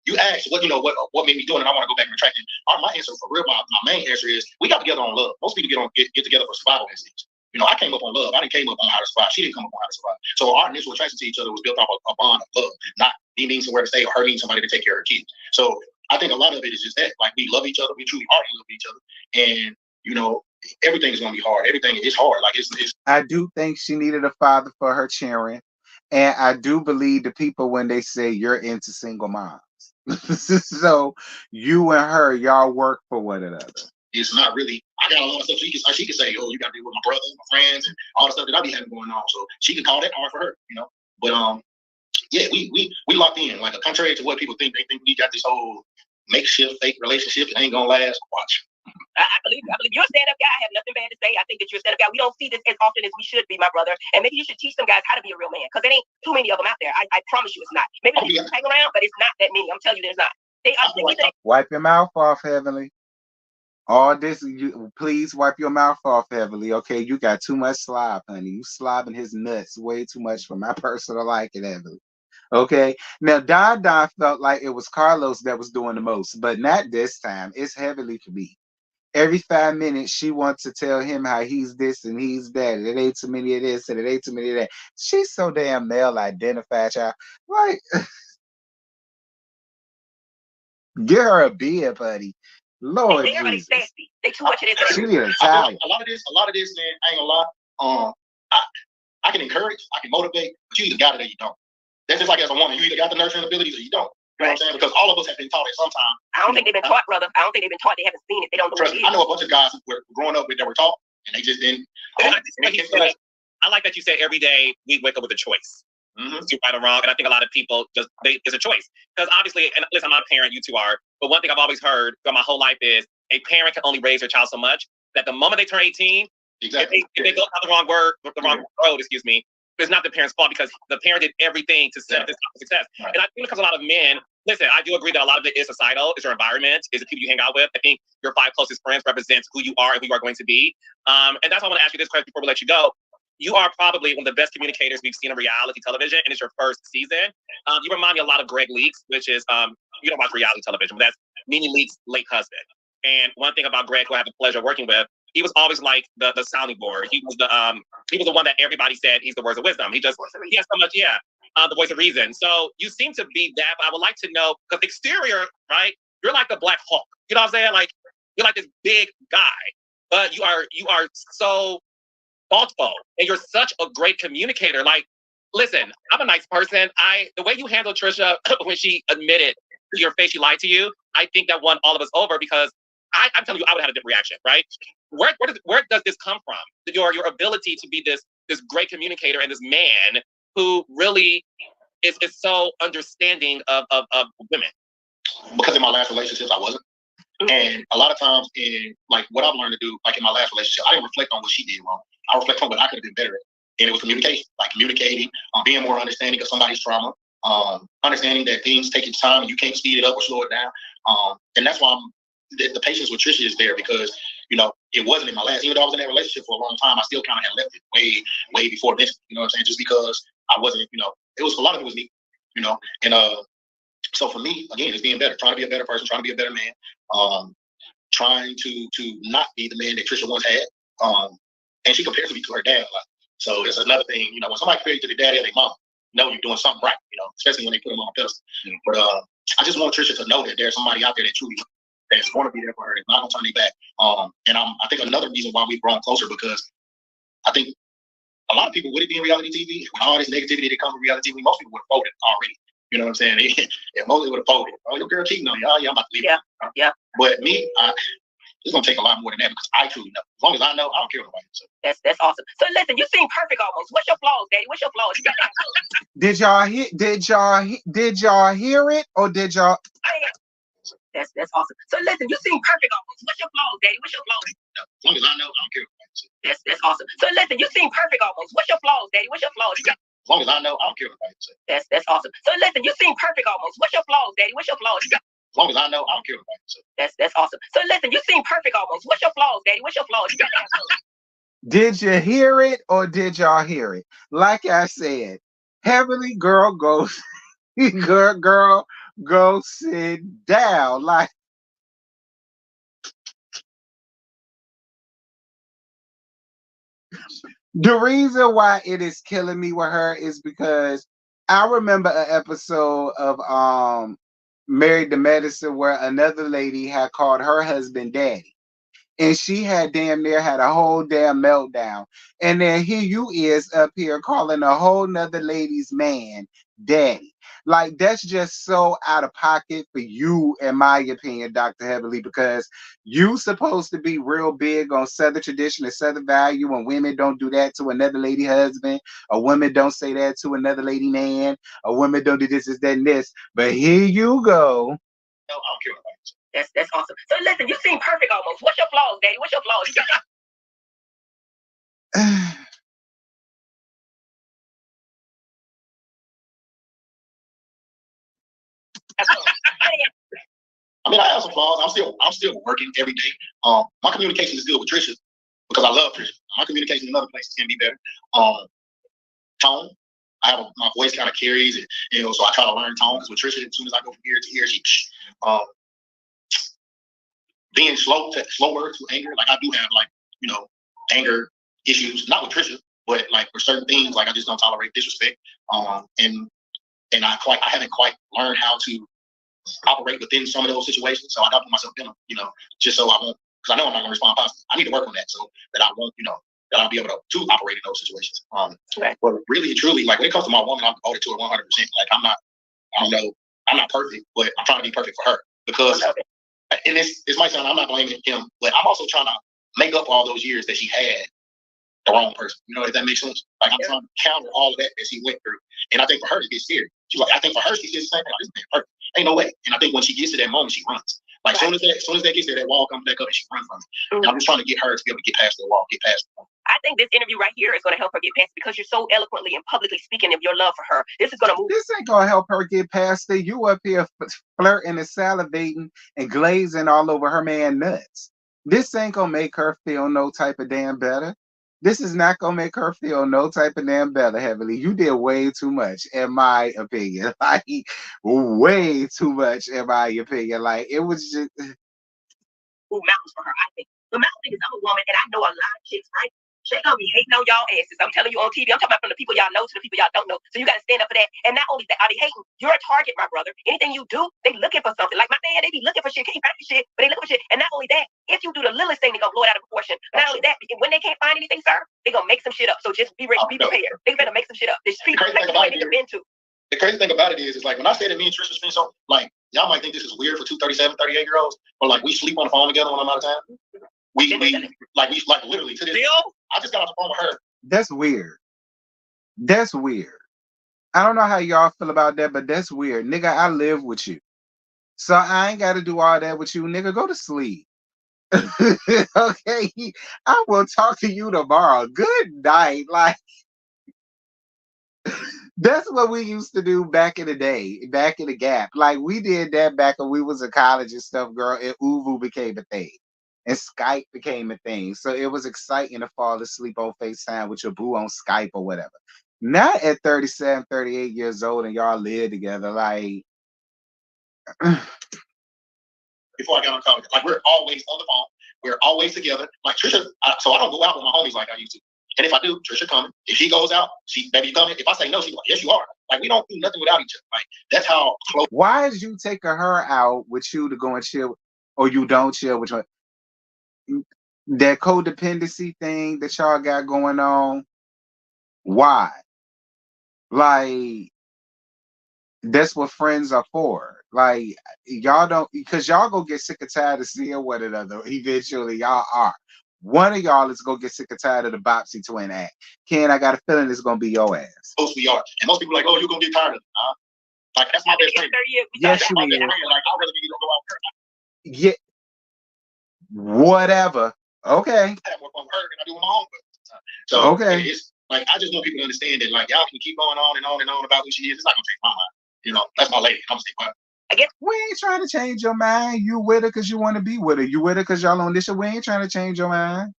You asked what made me do it, and I want to go back and retract it. My answer for real, my main answer is we got together on love. Most people get together for survival instincts. I came up on love. I didn't came up on how to survive. She didn't come up on how to survive. So our initial attraction to each other was built off a bond of love, not me needing somewhere to stay or her needing somebody to take care of her kids. So I think a lot of it is just that, like, we love each other. We truly are love each other, and everything is gonna be hard. Everything is hard. Like it's. I do think she needed a father for her cheering. And I do believe the people when they say you're into single moms. So you and her, y'all work for one another. It's not really. I got a lot of stuff she can say, oh, you got to deal with my brother, my friends, and all the stuff that I be having going on. So she can call that hard for her, But yeah, we locked in. Like, contrary to what people think, they think we got this whole makeshift fake relationship. It ain't gonna last. Watch. I believe you're a stand-up guy. I have nothing bad to say. I think that you're a stand-up guy. We don't see this as often as we should be, my brother. And maybe you should teach some guys how to be a real man, because there ain't too many of them out there. I promise you it's not. Maybe they hang around, but it's not that many. I'm telling you, there's not. Wipe your mouth off, Heavenly. All this, please wipe your mouth off, Heavenly. Okay, you got too much slob, honey. You slobbing his nuts way too much for my personal liking, Heavenly. Okay, now Don felt like it was Carlos that was doing the most, but not this time. It's Heavenly for me. Every 5 minutes, she wants to tell him how he's this and he's that. It ain't too many of this and it ain't too many of that. She's so damn male identified, child. Like, get her a beer, buddy. Lord they everybody's Jesus. sassy. They too much of this. She need a I feel towel. like a lot of this, man, I ain't gonna lie. I can encourage, I can motivate, but you either got it or you don't. That's just like as a woman, you either got the nurturing abilities or you don't. You know what I'm saying? Because all of us have been taught at some time. I don't think they've been taught, brother. I don't think they've been taught. They haven't seen it. They don't know what it is. I know a bunch of guys who were growing up with that were taught, and they just didn't. I like that you said every day we wake up with a choice. Mm-hmm. It's right or wrong, and I think a lot of people it's a choice because obviously, and listen, I'm not a parent, you two are, but one thing I've always heard throughout my whole life is a parent can only raise their child so much that the moment they turn 18, exactly. if they go down the wrong road, excuse me, it's not the parent's fault because the parent did everything to set this up for success. Right. And I think because a lot of men, listen, I do agree that a lot of it is societal, is your environment, is the people you hang out with. I think your 5 closest friends represents who you are and who you are going to be. And that's why I want to ask you this question before we let you go. You are probably one of the best communicators we've seen in reality television, and it's your first season. You remind me a lot of Greg Leaks, which is, you don't watch reality television, but that's Nene Leaks' late husband. And one thing about Greg, who I have the pleasure of working with, he was always like the sounding board. He was the one that everybody said he's the words of wisdom. He has so much, the voice of reason. So you seem to be that, but I would like to know, because exterior, right? You're like the Black Hulk. You know what I'm saying? Like you're like this big guy, but you are so thoughtful, and you're such a great communicator. Like, listen, I'm a nice person. The way you handled Trisha when she admitted to your face she lied to you, I think that won all of us over because I'm telling you, I would have had a different reaction, right? Where does this come from? Your ability to be this great communicator and this man who really is so understanding of women. Because in my last relationships, I wasn't. And a lot of times in like what I've learned to do, like in my last relationship, I didn't reflect on what she did wrong. I reflect on what I could have been better at. And it was communication, like communicating, being more understanding of somebody's trauma, understanding that things take its time and you can't speed it up or slow it down. And that's why the patience with Trisha is there because, you know, it wasn't in my last, even though I was in that relationship for a long time, I still kind of had left it way before this, you know what I'm saying? Just because I wasn't, you know, it was a lot of it was me, you know, and so for me, again, it's being better, trying to be a better person, trying to be a better man, trying to not be the man that Trisha once had. And she compares me to her dad a lot. So it's another thing, you know, when somebody compares you to the daddy or their mom, know you're doing something right, you know, especially when they put them on a pedestal. Mm-hmm. But I just want Trisha to know that there's somebody out there that truly that's going to be there for her, and not going to turn their back. And I think another reason why we've grown closer because I think a lot of people would it be in reality TV with all this negativity that comes from reality TV, most people would have voted already. You know what I'm saying? Yeah, mostly would have voted. Oh, your girl cheating on you. Oh, yeah, I'm about to leave. Yeah. But me, it's gonna take a lot more than that because I truly know. As long as I know, I don't care what nobody says. That's awesome. So listen, you seem perfect almost. What's your flaws, Daddy? What's your flaws? Did y'all hear it or did y'all? That's awesome. So listen, you seem perfect almost. What's your flaws, Daddy? What's your flaws? As long as I know, I don't care what nobody says. That's awesome. So listen, you seem perfect almost. What's your flaws, Daddy? What's your flaws? As long as I know, I don't care what nobody says. That's awesome. So listen, you seem perfect almost. What's your flaws, Daddy? What's your flaws? As long as I know, I don't care what nobody says. That's awesome. So listen, you seem perfect almost. What's your flaws, Daddy? What's your flaws? Did you hear it or did y'all hear it? Like I said, Heavenly Girl goes, girl, go sit down. Like the reason why it is killing me with her is because I remember an episode of Married to Medicine where another lady had called her husband daddy. And she had damn near had a whole damn meltdown. And then here you is up here calling a whole nother lady's man daddy. Like, that's just so out of pocket for you, in my opinion, Dr. Heavenly, because you supposed to be real big on Southern tradition and Southern value, and women don't do that to another lady husband, a woman don't say that to another lady man, a woman don't do this, that, and this. But here you go. No, I don't care about it. That's awesome. So listen, you seem perfect almost. What's your flaws, Daddy? What's your flaws? I mean, I have some flaws. I'm still working every day. My communication is good with Trisha because I love Trisha. My communication in other places can be better. Tone. My voice kind of carries it, you know, so I try to learn tones with Trisha. As soon as I go from here to here, she being slower to anger. Like I do have like, you know, anger issues, not with Trisha, but like for certain things, like I just don't tolerate disrespect. And I haven't quite learned how to operate within some of those situations. So I got to put myself in them, just so I won't, because I know I'm not going to respond positively. I need to work on that so that I won't, that I'll be able to operate in those situations. Right. But really, truly, like when it comes to my woman, I'm devoted to her 100%. Like I don't know, I'm not perfect, but I'm trying to be perfect for her because, and this might sound, I'm not blaming him, but I'm also trying to make up all those years that she had the wrong person. If that makes sense. Like I'm trying to counter all of that she went through. And I think for her to get serious, she's like, I think for her, she says the same thing. This man perfect. Ain't no way. And I think when she gets to that moment, she runs. Like soon as that gets there, that wall comes back up and she runs from it. And I'm just trying to get her to be able to get past the wall, get past the wall. I think this interview right here is going to help her get past it because you're so eloquently and publicly speaking of your love for her. This is going to move. This ain't going to help her get past it. You up here flirting and salivating and glazing all over her man nuts. This ain't going to make her feel no type of damn better. This is not going to make her feel no type of damn better, Heavenly. You did way too much, in my opinion. Like, way too much, in my opinion. Like, it was just... mountains for her, I think. The mountain thing is I'm a woman, and I know a lot of chicks, right? They gonna be hating on y'all asses. I'm telling you on TV. I'm talking about from the people y'all know to the people y'all don't know. So you gotta stand up for that. And not only that, are they hating? You're a target, my brother. Anything you do, they looking for something. Like my man, they be looking for shit. Can't find shit, but they looking for shit. And not only that, if you do the littlest thing, they gonna blow it out of proportion. Not only that, when they can't find anything, sir, they gonna make some shit up. So just be ready, be prepared. They better make some shit up. There's people like the been to. The crazy thing about it is like when I say that me and Trisha spend so, like y'all might think this is weird for two 37, 38-year-olds, but like we sleep on the phone together when I'm out of town. We literally to this. I just got off the phone with her. That's weird. That's weird. I don't know how y'all feel about that, but that's weird. Nigga, I live with you. So I ain't got to do all that with you. Nigga, go to sleep. Okay? I will talk to you tomorrow. Good night. Like, that's what we used to do back in the day, back in the gap. Like, we did that back when we was in college and stuff, girl, and Uvu became a thing. And Skype became a thing. So it was exciting to fall asleep on FaceTime with your boo on Skype or whatever. Not at 37, 38 years old and y'all live together. Like, before I got on college, like we're always on the phone. We're always together. Like Trisha, so I don't go out with my homies like I used to. And if I do, Trisha coming. If she goes out, baby, you coming? If I say no, she's like, yes, you are. Like we don't do nothing without each other. Like that's how close. Why is you taking her out with you to go and chill, or you don't chill with her? That codependency thing that y'all got going on. Why? Like, that's what friends are for. Like, y'all don't, because y'all go get sick and tired of seeing one another. Eventually, y'all are. One of y'all is gonna get sick and tired of the Bopsy twin act. Ken, I got a feeling it's gonna be your ass. Most we are, and most people are like, oh, you're gonna get tired of it. Like that's my best friend. Yes, you is. Like I'd rather be go out with Yeah. her. Whatever. Okay. I have more fun with her than I do with my own. So okay. It's like I just want people to understand that like y'all can keep going on and on and on about who she is. It's not gonna change my mind. That's my lady. I'm gonna stay quiet. I guess we ain't trying to change your mind. You with her because you want to be with her. You with her because y'all on this show. We ain't trying to change your mind.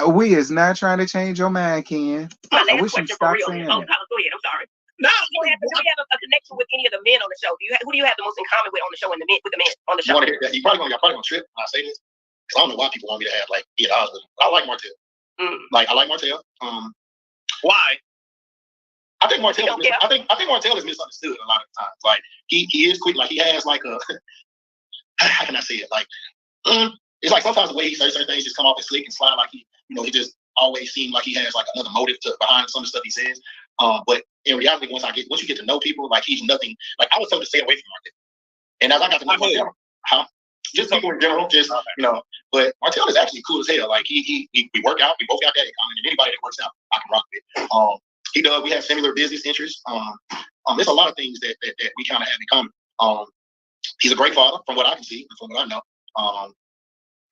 We is not trying to change your mind, Ken. I wish you stop saying that. Go ahead. I'm sorry. No, do we have a connection with any of the men on the show? Who do you have the most in common with on the show and with the men on the show? You want to hear that? Y'all probably gonna trip when I say this. I don't know why people want me to have like odds with him. I like Martell. Like I like Martell. Why? I think Martell. I think Martell is misunderstood a lot of times. Like he is quick. Like he has like a how can I say it? Like it's like sometimes the way he says certain things just come off as slick and slide. Like he just always seems like he has like another motive behind some of the stuff he says. But in reality, once you get to know people, like he's nothing. Like I was told to stay away from Martell. And as I got to know Martell, just people in general, but Martell is actually cool as hell. Like we work out, we both got that in common. And anybody that works out, I can rock with. He does. We have similar business interests. There's a lot of things that we kind of have in common. He's a great father, from what I can see, and from what I know.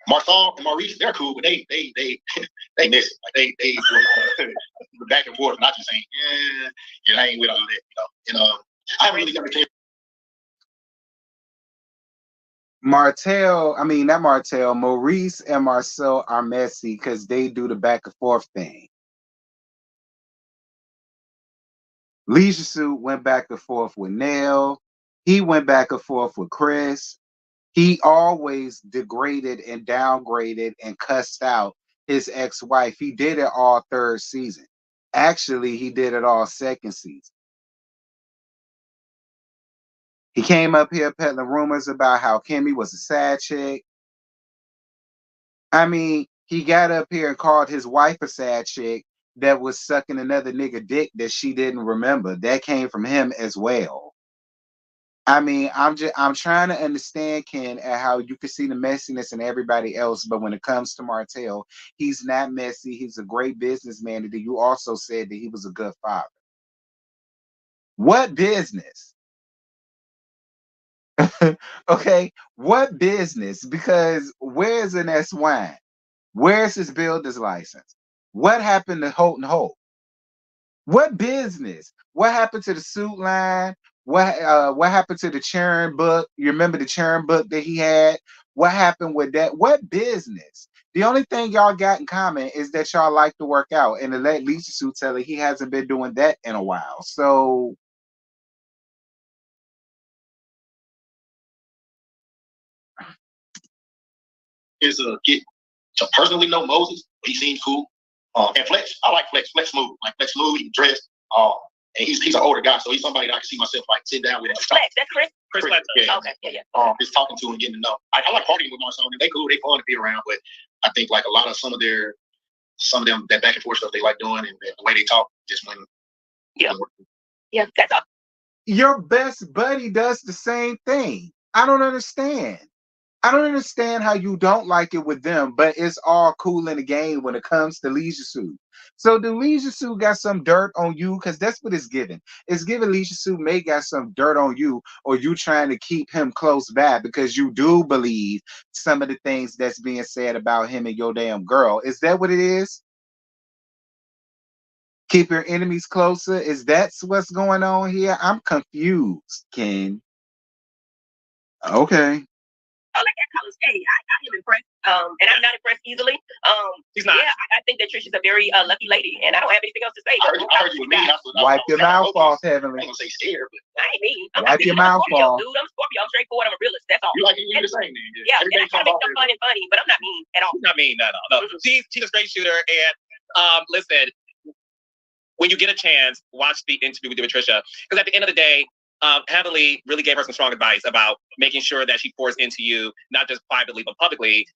Marcel and Maurice, they're cool, but they miss it. Like they back and forth, not just saying, I ain't with all that, And I haven't really got to Maurice and Marcel are messy because they do the back and forth thing. Leisure Suit went back and forth with Nell. He went back and forth with Chris. He always degraded and downgraded and cussed out his ex-wife. He did it all third season. Actually, he did it all second season. He came up here peddling rumors about how Kimmy was a sad chick. I mean, he got up here and called his wife a sad chick that was sucking another nigga dick that she didn't remember. That came from him as well. I mean, I'm trying to understand Ken and how you can see the messiness in everybody else, but when it comes to Martell, he's not messy. He's a great businessman. And you also said that he was a good father. What business? Okay, what business? Because where's an S wine? Where's his builder's license? What happened to Houghton Hope? What business? What happened to the suit line? What happened to the churn book? You remember the churn book that he had? What happened with that? What business? The only thing y'all got in common is that y'all like to work out. And to let Lisa Sue tell her he hasn't been doing that in a while. So is get to personally know Moses. He seems cool. And Flex, I like Flex. Flex smooth, like Flex smooth. He dressed. And he's an older guy, so he's somebody that I can see myself like sitting down with. Flex, that's Chris. Chris, yeah. Okay, yeah. Just talking to and getting to know. I like partying with Marcel. They cool. They fun to be around, but I think like a lot of some of them that back and forth stuff they like doing and the way they talk just when. Yeah, that's all. Your best buddy does the same thing. I don't understand. I don't understand how you don't like it with them, but it's all cool in the game when it comes to Leisure Suit. So the Leisure Suit got some dirt on you because that's what it's giving. It's giving Leisure Suit may got some dirt on you, or you trying to keep him close by because you do believe some of the things that's being said about him and your damn girl. Is that what it is? Keep your enemies closer? Is that what's going on here? I'm confused, Ken. Okay. I like that college. Hey, I am impressed. And I'm not impressed easily. She's not. Yeah, I think that Trish is a very lucky lady, and I don't have anything else to say. I heard you with me. Wipe your mouth off, Heavenly. I ain't gonna say scared, but I ain't mean. Wipe your mouth off. Dude, I'm Scorpio. I'm straightforward. I'm a realist. That's all. You like you're the same, man. Yeah, and I try to make stuff fun and funny, but I'm not mean at all. She's not mean at all. No, she's a straight shooter. And listen, when you get a chance, watch the interview with Patricia, because at the end of the day, Heavenly really gave her some strong advice about making sure that she pours into you, not just privately but publicly,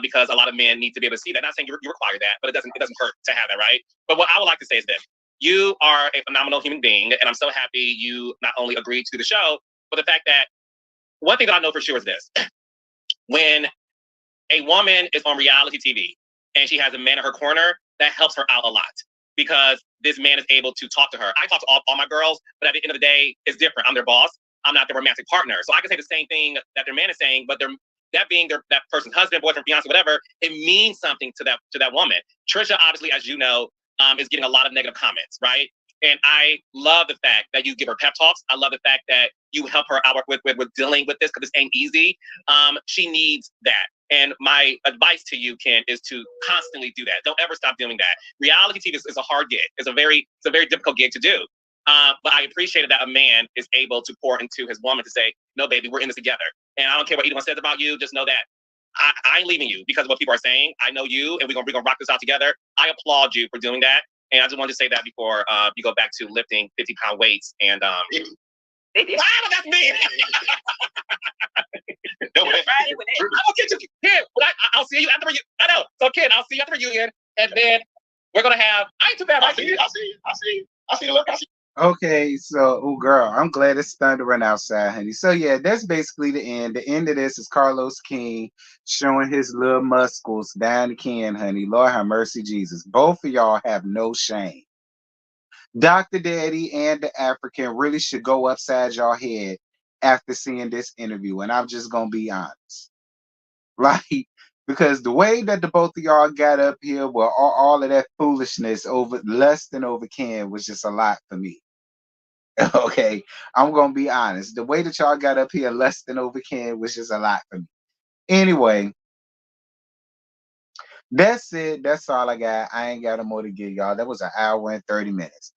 because a lot of men need to be able to see that. Not saying you require that, but it doesn't hurt to have that, right? But what I would like to say is this: you are a phenomenal human being, and I'm so happy you not only agreed to do the show, but the fact that one thing that I know for sure is this: when a woman is on reality TV and she has a man in her corner, that helps her out a lot. Because this man is able to talk to her. I talk to all my girls, but at the end of the day, it's different. I'm their boss. I'm not their romantic partner. So I can say the same thing that their man is saying, but that being that person's husband, boyfriend, fiance, whatever, it means something to that woman. Trisha, obviously, as you know, is getting a lot of negative comments, right? And I love the fact that you give her pep talks. I love the fact that you help her out with dealing with this, because this ain't easy. She needs that. And my advice to you, Ken, is to constantly do that. Don't ever stop doing that. Reality TV is a hard gig. It's a very difficult gig to do. But I appreciated that a man is able to pour into his woman to say, no, baby, we're in this together. And I don't care what anyone says about you. Just know that I ain't leaving you because of what people are saying. I know you, and we're gonna rock this out together. I applaud you for doing that. And I just wanted to say that before you go back to lifting 50-pound weights. And that's me. I'll see you at the reunion. I know. So, Ken, I'll see you at the reunion, and then we're gonna have. I ain't too bad. I see you. Look, I see. Okay, so girl, I'm glad it's thundering outside, honey. So yeah, that's basically the end. The end of this is Carlos King showing his little muscles down the can, honey. Lord have mercy, Jesus. Both of y'all have no shame. Dr. Daddy and the African really should go upside your head after seeing this interview, and I'm just gonna be honest. Like, because the way that the both of y'all got up here with all of that foolishness over lusting over Ken was just a lot for me. Okay, I'm gonna be honest. The way that y'all got up here lusting over Ken was just a lot for me. Anyway, that's it. That's all I got. I ain't got no more to give y'all. That was an hour and 30 minutes.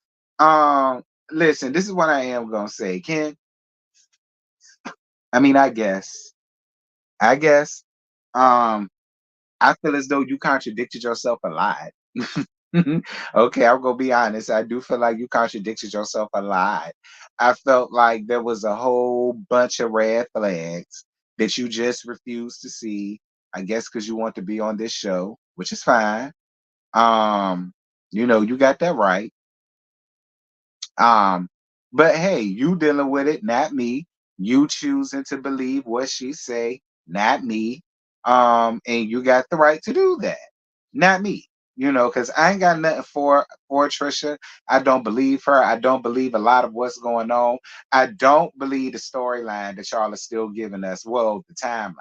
Listen, this is what I am gonna say, Ken. I mean, I guess. I feel as though you contradicted yourself a lot. Okay, I'm gonna be honest. I do feel like you contradicted yourself a lot. I felt like there was a whole bunch of red flags that you just refused to see. I guess because you want to be on this show, which is fine. Um, you got that right. Um, but hey, you dealing with it, not me. You choosing to believe what she say, not me. And you got the right to do that, not me. Because I ain't got nothing for Trisha. I don't believe her. I don't believe a lot of what's going on. I don't believe the storyline that y'all are still giving us. Well, the timeline.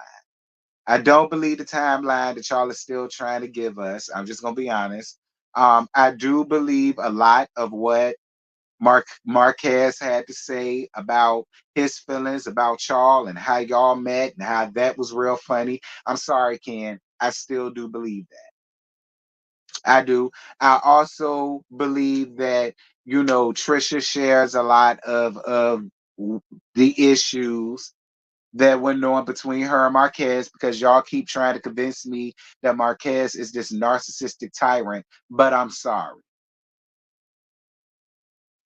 I don't believe the timeline that y'all are still trying to give us. I'm just gonna be honest. I do believe a lot of what Marquez had to say about his feelings about y'all and how y'all met and how that was real funny. I'm sorry, Ken. I still do believe that. I do. I also believe that, Trisha shares a lot of the issues that went on between her and Marquez because y'all keep trying to convince me that Marquez is this narcissistic tyrant, but I'm sorry.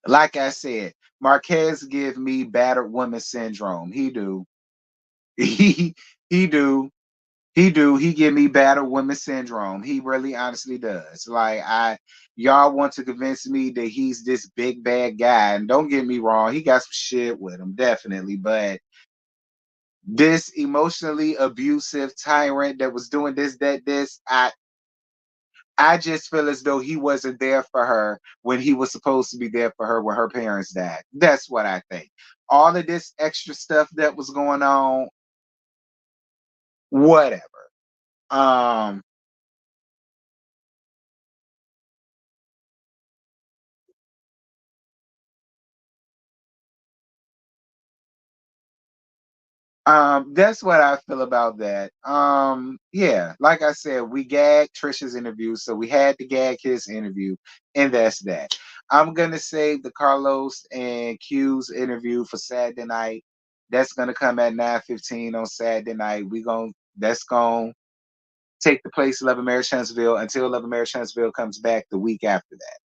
Like I said, Marquez give me battered woman syndrome. He do. He he do. He do. He give me battered woman syndrome. He really honestly does. Like y'all want to convince me that he's this big bad guy. And don't get me wrong, he got some shit with him, definitely. But this emotionally abusive tyrant that was doing this, that, this, I just feel as though he wasn't there for her when he was supposed to be there for her when her parents died. That's what I think. All of this extra stuff that was going on, whatever. Um, that's what I feel about that. Yeah, like I said, we gagged Trisha's interview, so we had to gag his interview, and that's that. I'm gonna save the Carlos and Q's interview for Saturday night. That's gonna come at 9:15 on Saturday night. That's gonna take the place of Love and Marriage Huntsville until Love and Marriage Huntsville comes back the week after that.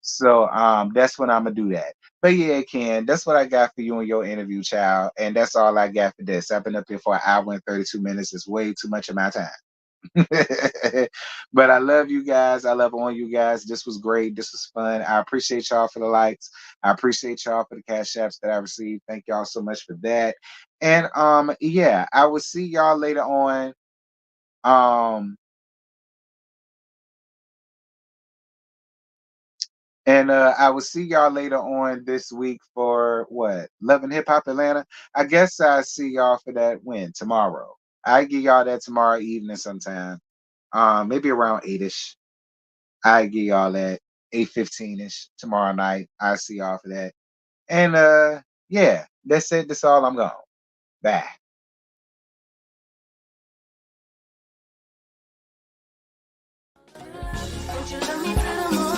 So that's when I'm gonna do that. But yeah, Ken, that's what I got for you in your interview, child. And that's all I got for this. I've been up here for an hour and 32 minutes. It's way too much of my time. But I love you guys. I love on you guys. This was great. This was fun. I appreciate y'all for the likes. I appreciate y'all for the cash apps that I received. Thank y'all so much for that. And yeah, I will see y'all later on. Um And I will see y'all later on this week for what? Love and Hip Hop Atlanta. I guess I see y'all for that when? Tomorrow. I give y'all that tomorrow evening sometime. Maybe around 8ish. I give y'all that 8:15ish tomorrow night. I see y'all for that. And yeah, that's it. That's all I'm going. Bye. Won't you love me till the morning?